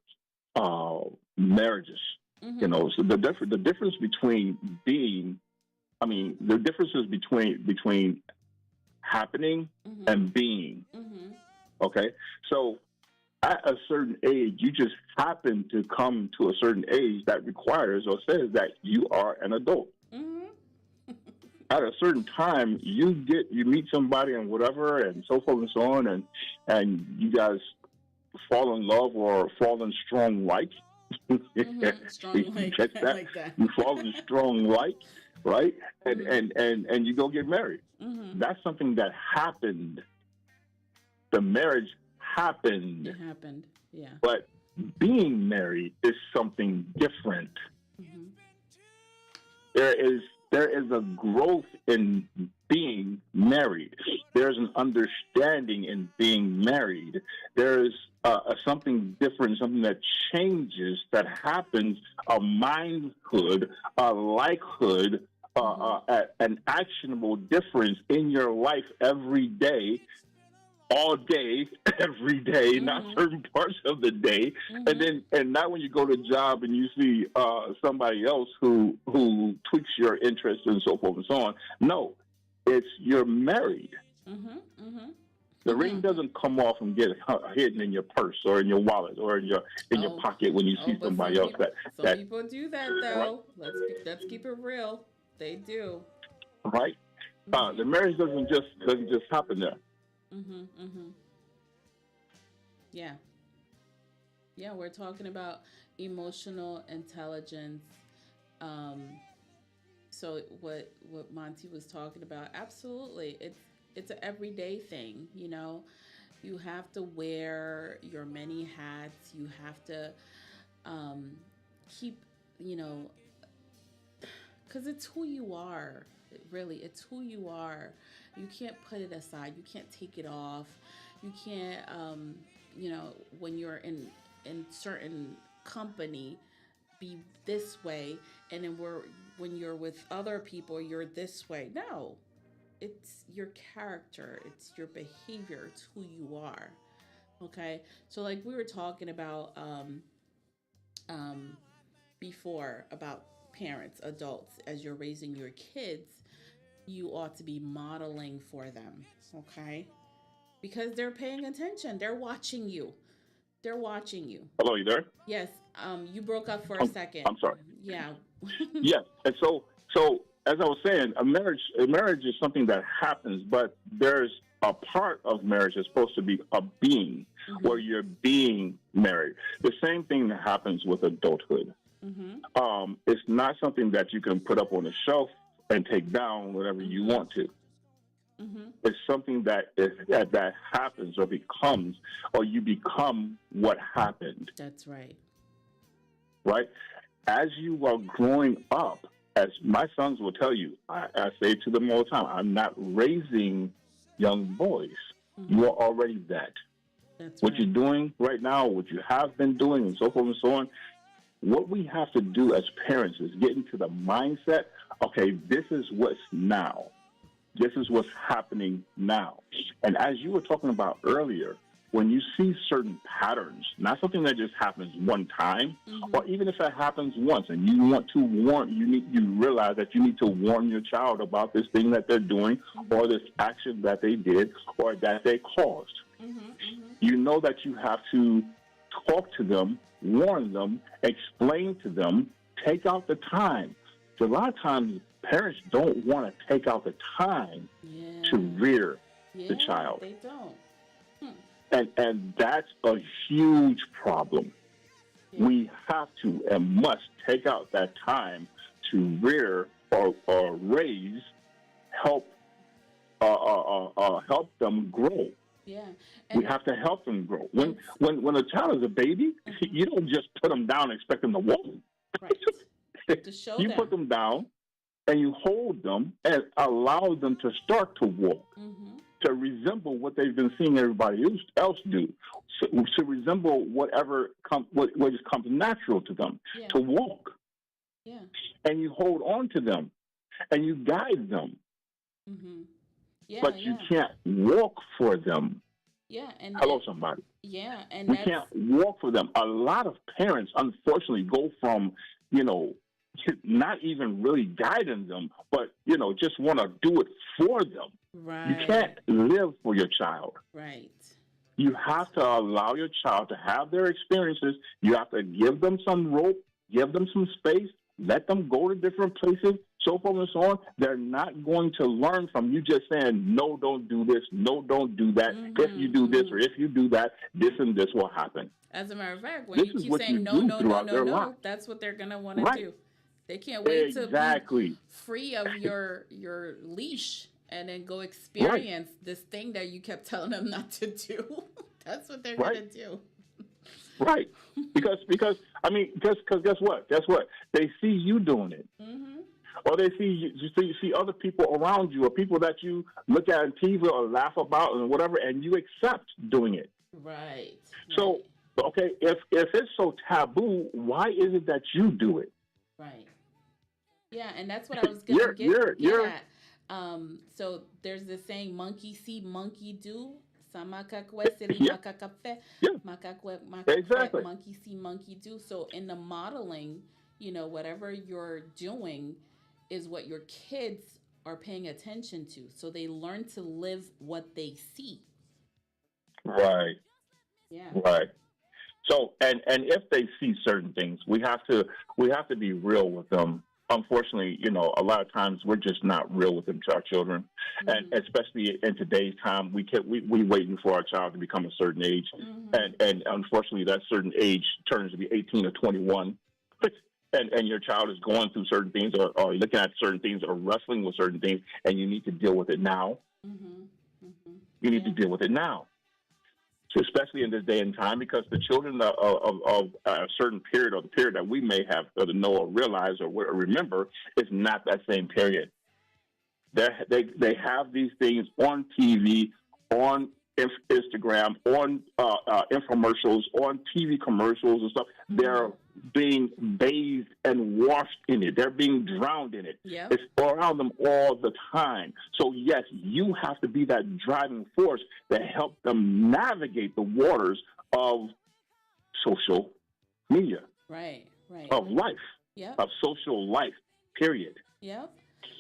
marriages. So the difference between the differences between happening and being. Okay, so at a certain age, you just happen to come to a certain age that requires or says that you are an adult. At a certain time, you meet somebody and whatever, and so forth and so on, and you guys fall in love or fall in strong like. Strong like, Check that. like that. You fall in strong like, right? And you go get married. That's something that happened. The marriage happened. It happened, yeah. But being married is something different. There is a growth in being married. There's an understanding in being married. There's something different, something that changes, that happens, a mindhood, a likehood, an actionable difference in your life every day, all day, every day, not certain parts of the day. And not when you go to a job and you see somebody else who tweaks your interests and so forth and so on. No, it's you're married. The ring doesn't come off and get hidden in your purse or in your wallet or in your pocket when you see somebody else. Some people do that though. Right? Let's keep it real. They do. Right. The marriage doesn't just happen there. Yeah, we're talking about emotional intelligence. So what Monty was talking about, absolutely, it's an everyday thing. You have to wear your many hats. You have to keep, because it's who you are. Really, it's who you are. You can't put it aside. You can't take it off. You can't when you're in certain company, be this way, and then when you're with other people, you're this way. No, it's your character, it's your behavior, it's who you are. Okay, so like we were talking about before about parents, adults, as you're raising your kids, you ought to be modeling for them. Okay, because they're paying attention, they're watching you. They're watching you. Hello, you there? Yes. You broke up for a second. I'm sorry. Yeah. Yes. And so as I was saying, a marriage is something that happens, but there's a part of marriage that's supposed to be a being, where you're being married. The same thing that happens with adulthood. It's not something that you can put up on a shelf and take down whenever you want to. It's something that that happens or becomes, or you become what happened. That's right. Right? As you are growing up, as my sons will tell you, I say to them all the time, I'm not raising young boys. You are already that. That's What right. you're doing right now, what you have been doing, and so forth and so on. What we have to do as parents is get into the mindset, okay, this is what's now. This is what's happening now. And as you were talking about earlier, when you see certain patterns, not something that just happens one time, or even if it happens once and you want to warn, you realize that you need to warn your child about this thing that they're doing, or this action that they did, or that they caused. You know that you have to talk to them, warn them, explain to them, take out the time. So a lot of times, parents don't want to take out the time to rear the child. They don't. And that's a huge problem. We have to and must take out that time to rear or raise, help them grow. Yeah. We have to help them grow. When a child is a baby, you don't just put them down and expect them to walk. Right. To show You them. put them down and you hold them and allow them to start to walk, to resemble what they've been seeing everybody else do, to resemble what just comes natural to them, to walk. Yeah. And you hold on to them and you guide them. But you can't walk for them. Yeah. And Hello, somebody. Yeah. And we can't walk for them. A lot of parents, unfortunately, go from, not even really guiding them, but, just want to do it for them. Right. You can't live for your child. Right. You have to allow your child to have their experiences. You have to give them some rope, give them some space, let them go to different places, so forth and so on. They're not going to learn from you just saying, no, don't do this, no, don't do that. If you do this or if you do that, this and this will happen. As a matter of fact, when you keep saying no, that's what they're going to want to do. They can't wait to be free of your leash and then go experience this thing that you kept telling them not to do. That's what they're going to do. Right. Because guess what? Guess what? They see you doing it. Or they see you see other people around you, or people that you look at on TV or laugh about and whatever, and you accept doing it. Right. So, okay, if it's so taboo, why is it that you do it? Right. Yeah, and that's what I was going to get at. So there's this saying, monkey see, monkey do. Exactly. Monkey see, monkey do. So in the modeling, whatever you're doing is what your kids are paying attention to. So they learn to live what they see. Right. Yeah. Right. So and if they see certain things, we have to be real with them. Unfortunately, a lot of times we're just not real with them to our children, and especially in today's time, we waiting for our child to become a certain age, and unfortunately, that certain age turns to be 18 or 21, and your child is going through certain things, or looking at certain things, or wrestling with certain things, and you need to deal with it now. You need to deal with it now. Especially in this day and time, because the children of a certain period, or the period that we may have to know or realize or remember, is not that same period. They have these things on TV, Instagram, on infomercials, on TV commercials and stuff. They're being bathed and washed in it. They're being drowned in it. Yep. It's around them all the time. So, yes, you have to be that driving force that helps them navigate the waters of social media, Right. Right. of life, Yep. of social life, period. Yep.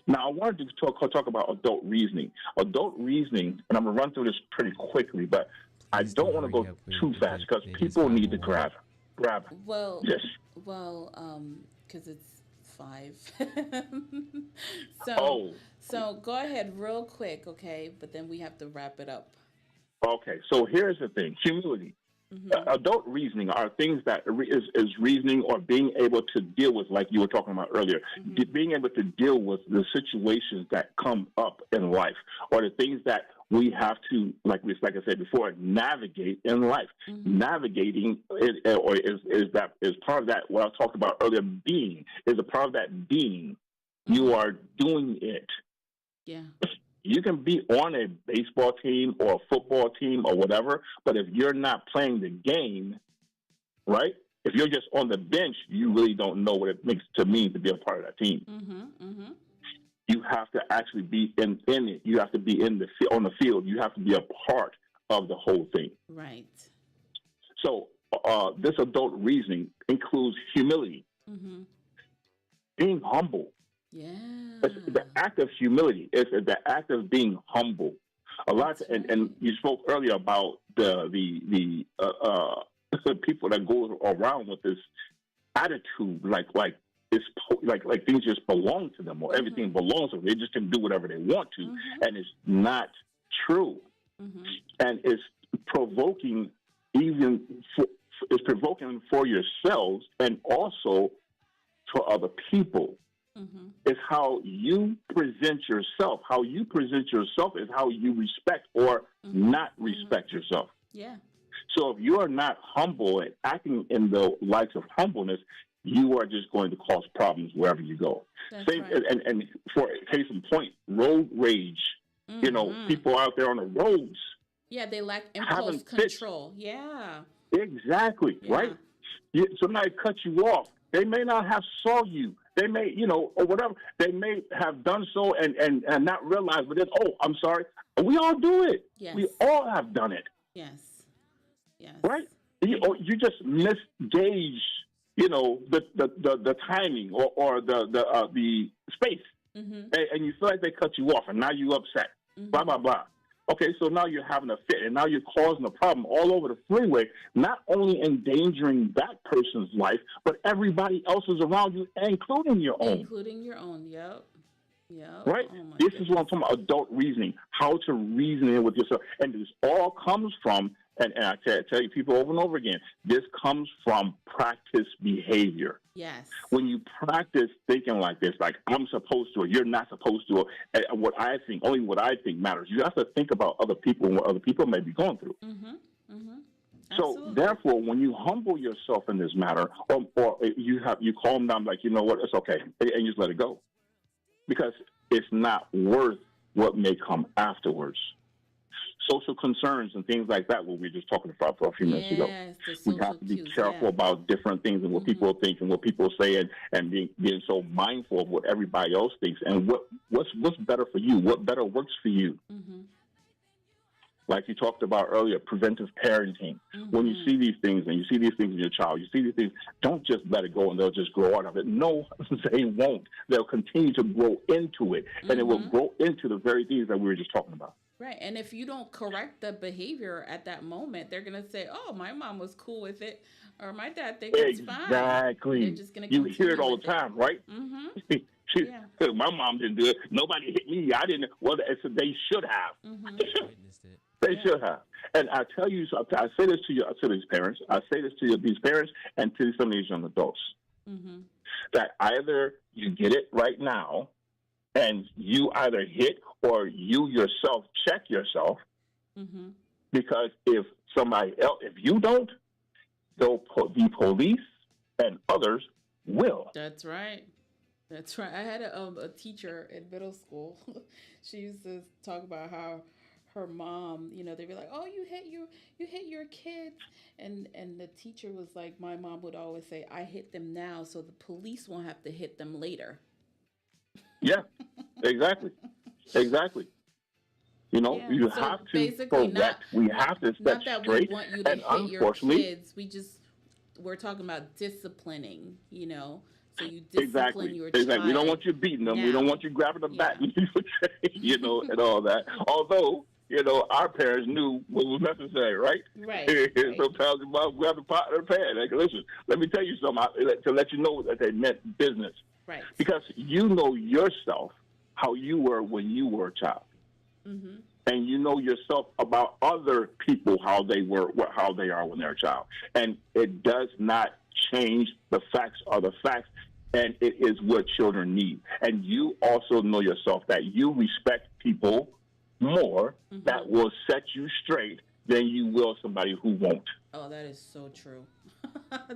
Now, I wanted to talk about adult reasoning. Adult reasoning, and I'm going to run through this pretty quickly, but I Please don't don't want to hurry go up. too fast because It is people need to 5:01. grab. Well. Yes. Well. Because it's 5. So. Oh, So go ahead, real quick, okay? But then we have to wrap it up. okay. So here's the thing: humility. Adult reasoning are things that is reasoning or being able to deal with, like you were talking about earlier, being able to deal with the situations that come up in life, or the things that we have to, like I said before, navigate in life. Navigating is part of that. What I talked about earlier, being is a part of that being. You are doing it. Yeah. You can be on a baseball team or a football team or whatever, but if you're not playing the game, right? If you're just on the bench, you really don't know what it means to be a part of that team. You have to actually be in it. You have to be on the field. You have to be a part of the whole thing. Right. So this adult reasoning includes humility, being humble. Yeah. It's the act of humility. It's the act of being humble. A lot, That's and right. you spoke earlier about the people that go around with this attitude, like things just belong to them, or everything belongs to them. They just can do whatever they want to, and it's not true. And it's provoking, it's provoking for yourselves and also for other people. It's how you present yourself. How you present yourself is how you respect or not respect yourself. Yeah. So if you are not humble and acting in the likes of humbleness, you are just going to cause problems wherever you go. That's Same, right. and for case in point, road rage. You know, people out there on the roads. Yeah, they lack Having impulse fits. control. Yeah. Exactly, Yeah. right? Somebody cut you off. They may not have saw you. They may, or whatever. They may have done so and not realize, but then, oh, I'm sorry. We all do it. Yes. We all have done it, Yes. Yes. right? You just misgauge, the timing or the space, and you feel like they cut you off, and now you upset. Blah blah blah. Okay, so now you're having a fit, and now you're causing a problem all over the freeway, not only endangering that person's life, but everybody else's around you, including your own. Including your own. Yep. Yep. Right? Oh my This goodness. is what I'm talking about, adult reasoning, how to reason it with yourself. And this all comes from, and I tell you people over and over again, this comes from practice behavior. Yes. When you practice thinking like this, like I'm supposed to, or you're not supposed to, or only what I think matters. You have to think about other people and what other people may be going through. So Absolutely. therefore, when you humble yourself in this matter, or you calm down, like, you know what, it's okay, and you just let it go, because it's not worth what may come afterwards. Social concerns and things like that, what we were just talking about for a few minutes ago. Yes, the We social have to be cues, careful yeah. about different things and what people think and what people say, and being so mindful of what everybody else thinks and what's better for you, what better works for you. Like you talked about earlier, preventive parenting. When you see these things and you see these things in your child, you see these things, don't just let it go and they'll just grow out of it. No, they won't. They'll continue to grow into it, and it will grow into the very things that we were just talking about. Right. And if you don't correct the behavior at that moment, they're going to say, oh, my mom was cool with it, or my dad thinks it's fine. Exactly. They're just gonna You hear it continue all with the time, right? My mom didn't do it. Nobody hit me. I didn't. Well, they should have. Witnessed it. They should have. And I tell you, I say this to these parents. I say this to these parents and to some of these young adults. That either you get it right now, and you either hit or you yourself check yourself, because if somebody else, if you don't, the police and others will. That's right. That's right. I had a teacher in middle school. She used to talk about how her mom, they'd be like, "Oh, you hit your kids," and the teacher was like, my mom would always say, "I hit them now, so the police won't have to hit them later." Yeah, exactly. Exactly. You know, Yeah. you So have to basically, correct. We not have to set not that we straight. want you to And hit your unfortunately, kids. We're talking about disciplining. So you discipline exactly, your exactly. We don't child want you beating them. We don't now. want you grabbing the bat, Yeah. and all that. Although, our parents knew what was necessary, right? Right. Right. Sometimes your mom grabbed the pot or the pan. Like, listen, let me tell you something to let you know that they meant business. Right. Because you know yourself how you were when you were a child. Mm-hmm. And you know yourself about other people how they are when they're a child, and it does not change. The facts are the facts, and it is what children need. And you also know yourself that you respect people more that will set you straight than you will somebody who won't. Oh, that is so true.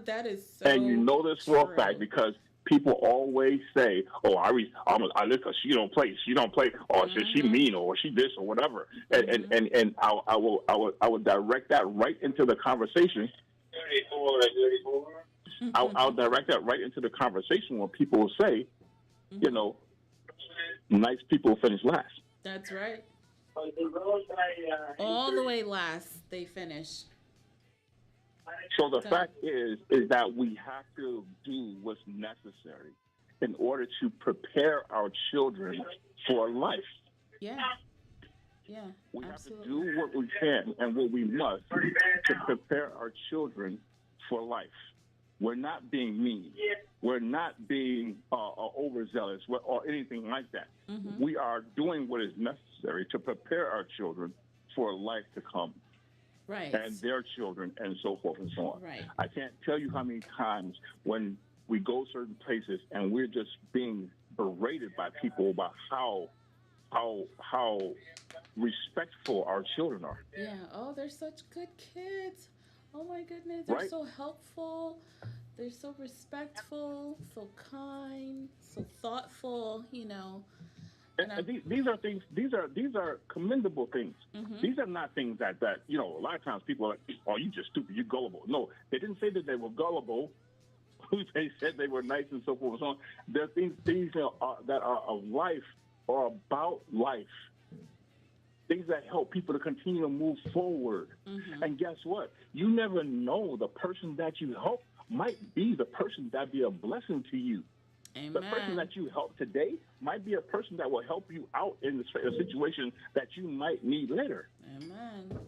That is so And you know this for a fact true. because people always say, "Oh, I listen. She don't play. She don't play. Or she mean, or she this, or whatever." And I will direct that right into the conversation. I'll direct that right into the conversation when people will say, nice people finish last. That's right. All the way last, they finish. So the fact is that we have to do what's necessary in order to prepare our children for life. Yeah. Yeah. We Absolutely. have to do what we can and what we must to prepare our children for life. We're not being mean. We're not being overzealous or anything like that. Mm-hmm. We are doing what is necessary to prepare our children for life to come. Right. And their children, and so forth and so on. Right. I can't tell you how many times when we go certain places and we're just being berated by people about how respectful our children are. Yeah. Oh, they're such good kids. Oh my goodness, they're Right? so helpful. They're so respectful, so kind, so thoughtful. And these are things. These are commendable things. Mm-hmm. These are not things that a lot of times people are like, "Oh, you just stupid. You gullible." No, they didn't say that they were gullible. They said they were nice and so forth and so on. There are things that are of life or about life. Things that help people to continue to move forward. Mm-hmm. And guess what? You never know, the person that you help might be the person that be a blessing to you. Amen. The person that you help today might be a person that will help you out in a situation that you might need later. Amen.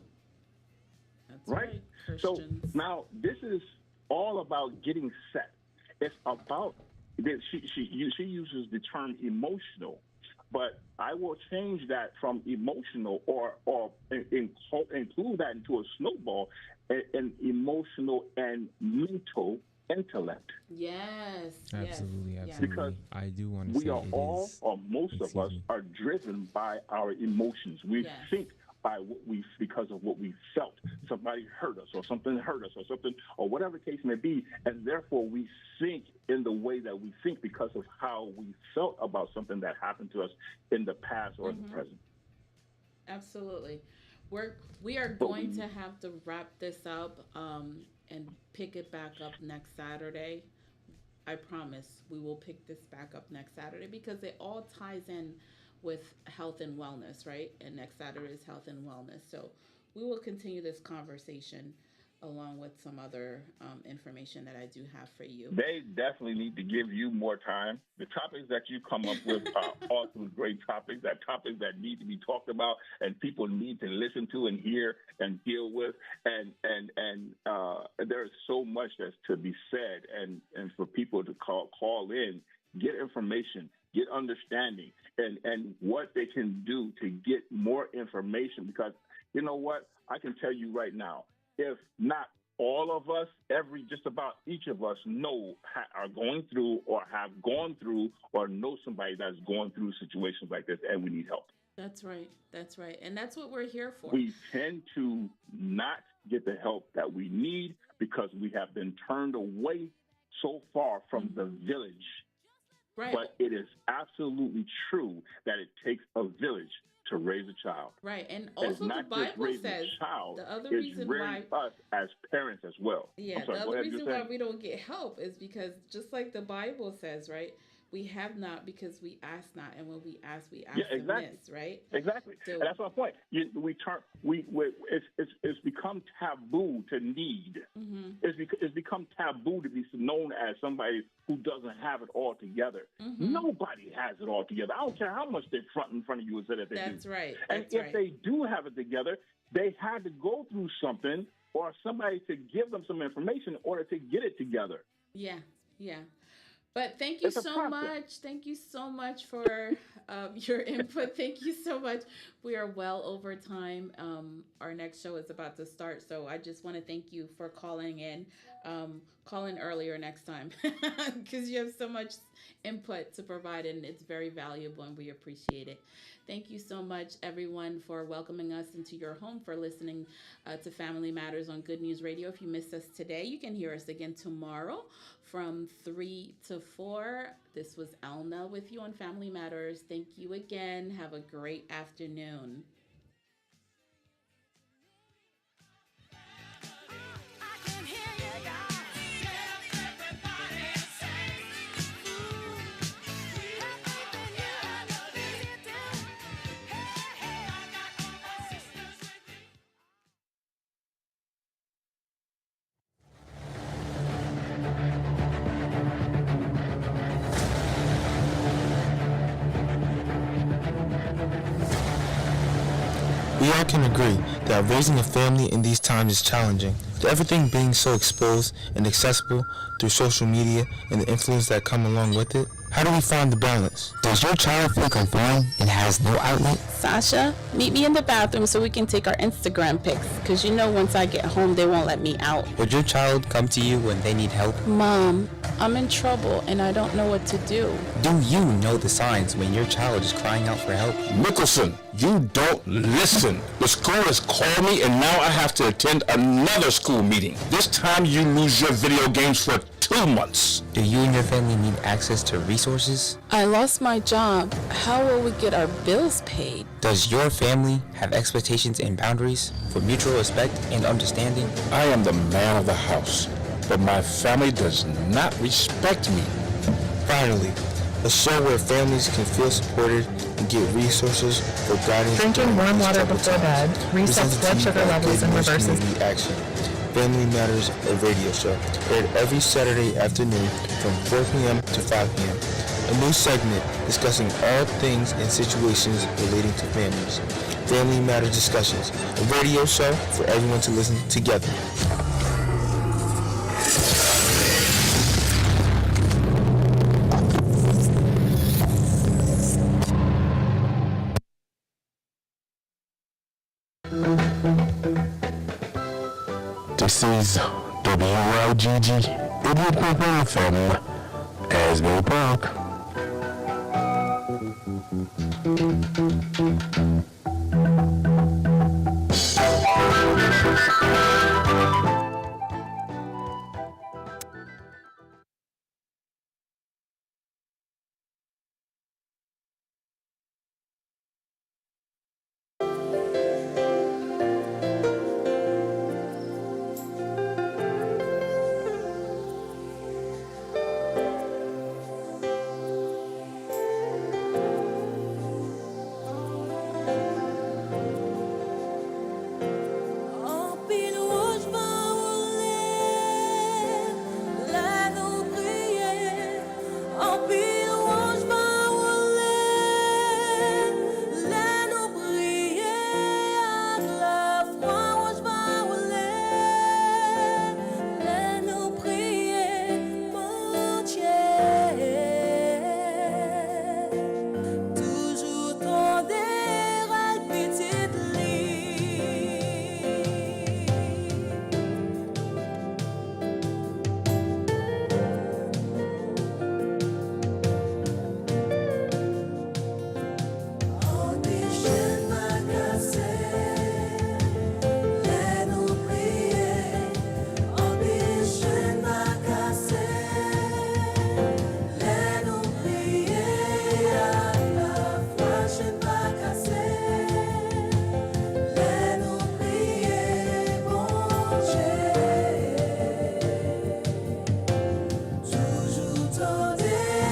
That's Right? right. So Christians. now this is all about getting set. It's about she uses the term emotional, but I will change that from emotional or include that into a snowball, an emotional and mental intellect. Yes. Absolutely, Yes. absolutely. Because I do want to We say are it all, is. or most of Excuse us, me. are driven by our emotions. We Yes. think by because of what we felt. Somebody hurt us, or something hurt us, or something, or whatever the case may be, and therefore we think in the way that we think because of how we felt about something that happened to us in the past or in the present. Absolutely. We are going to have to wrap this up and pick it back up next Saturday. I promise we will pick this back up next Saturday because it all ties in with health and wellness, right? And next Saturday is health and wellness. So we will continue this conversation along with some other information that I do have for you. They definitely need to give you more time. The topics that you come up with are awesome, great topics. Topics that need to be talked about and people need to listen to and hear and deal with. And there is so much that's to be said. And for people to call in, get information, get understanding, and what they can do to get more information. Because you know what? I can tell you right now, if not all of us, just about each of us are going through or have gone through or know somebody that's going through situations like this, and we need help. That's right. That's right. And that's what we're here for. We tend to not get the help that we need because we have been turned away so far from the village. Right. But it is absolutely true that it takes a village to raise a child. Right. And It's also the not just Bible raising says a child, the other it's reason rearing why us as parents as well. Yeah, I'm sorry, the go other ahead, reason you're why saying? we don't get help is because just like the Bible says, right? We have not because we ask not, and when we ask exactly. amiss, right? Exactly, So- and that's my point. It's become taboo to need. Mm-hmm. It's become taboo to be known as somebody who doesn't have it all together. Mm-hmm. Nobody has it all together. I don't care how much they front in front of you and say that they do. That's right. And That's if right. they do have it together, they had to go through something or somebody to give them some information in order to get it together. Yeah, yeah. But thank you It's a so process. much. Thank you so much for your input. Thank you so much. We are well over time. Our next show is about to start. So I just want to thank you for calling in. Call in earlier next time because you have so much input to provide and it's very valuable and we appreciate it. Thank you so much, everyone, for welcoming us into your home, for listening to Family Matters on Good News Radio. If you missed us today, you can hear us again tomorrow from 3 to 4. This was Elna with you on Family Matters. Thank you again. Have a great afternoon. We all can agree that raising a family in these times is challenging, with everything being so exposed and accessible through social media and the influence that come along with it. How do we find the balance? Does your child feel confined and has no outlet? Sasha, meet me in the bathroom so we can take our Instagram pics, because you know once I get home, they won't let me out. Would your child come to you when they need help? Mom, I'm in trouble and I don't know what to do. Do you know the signs when your child is crying out for help? Nicholson, you don't listen. The school has called me and now I have to attend another school meeting. This time you lose your video games for 2 months. Do you and your family need access to resources? I lost my job. How will we get our bills paid? Does your family have expectations and boundaries for mutual respect and understanding? I am the man of the house, but my family does not respect me. Finally, a show where families can feel supported and get resources for guidance. Drinking during warm these water troubled before bed times. resets Presented blood to you sugar by levels Good and News reverses. Community Action. Family Matters, a radio show, aired every Saturday afternoon from 4 p.m. to 5 p.m. A new segment discussing all things and situations relating to families. Family Matters Discussions, a radio show for everyone to listen together. This is WYGG 88.1 FM, Asbury Park.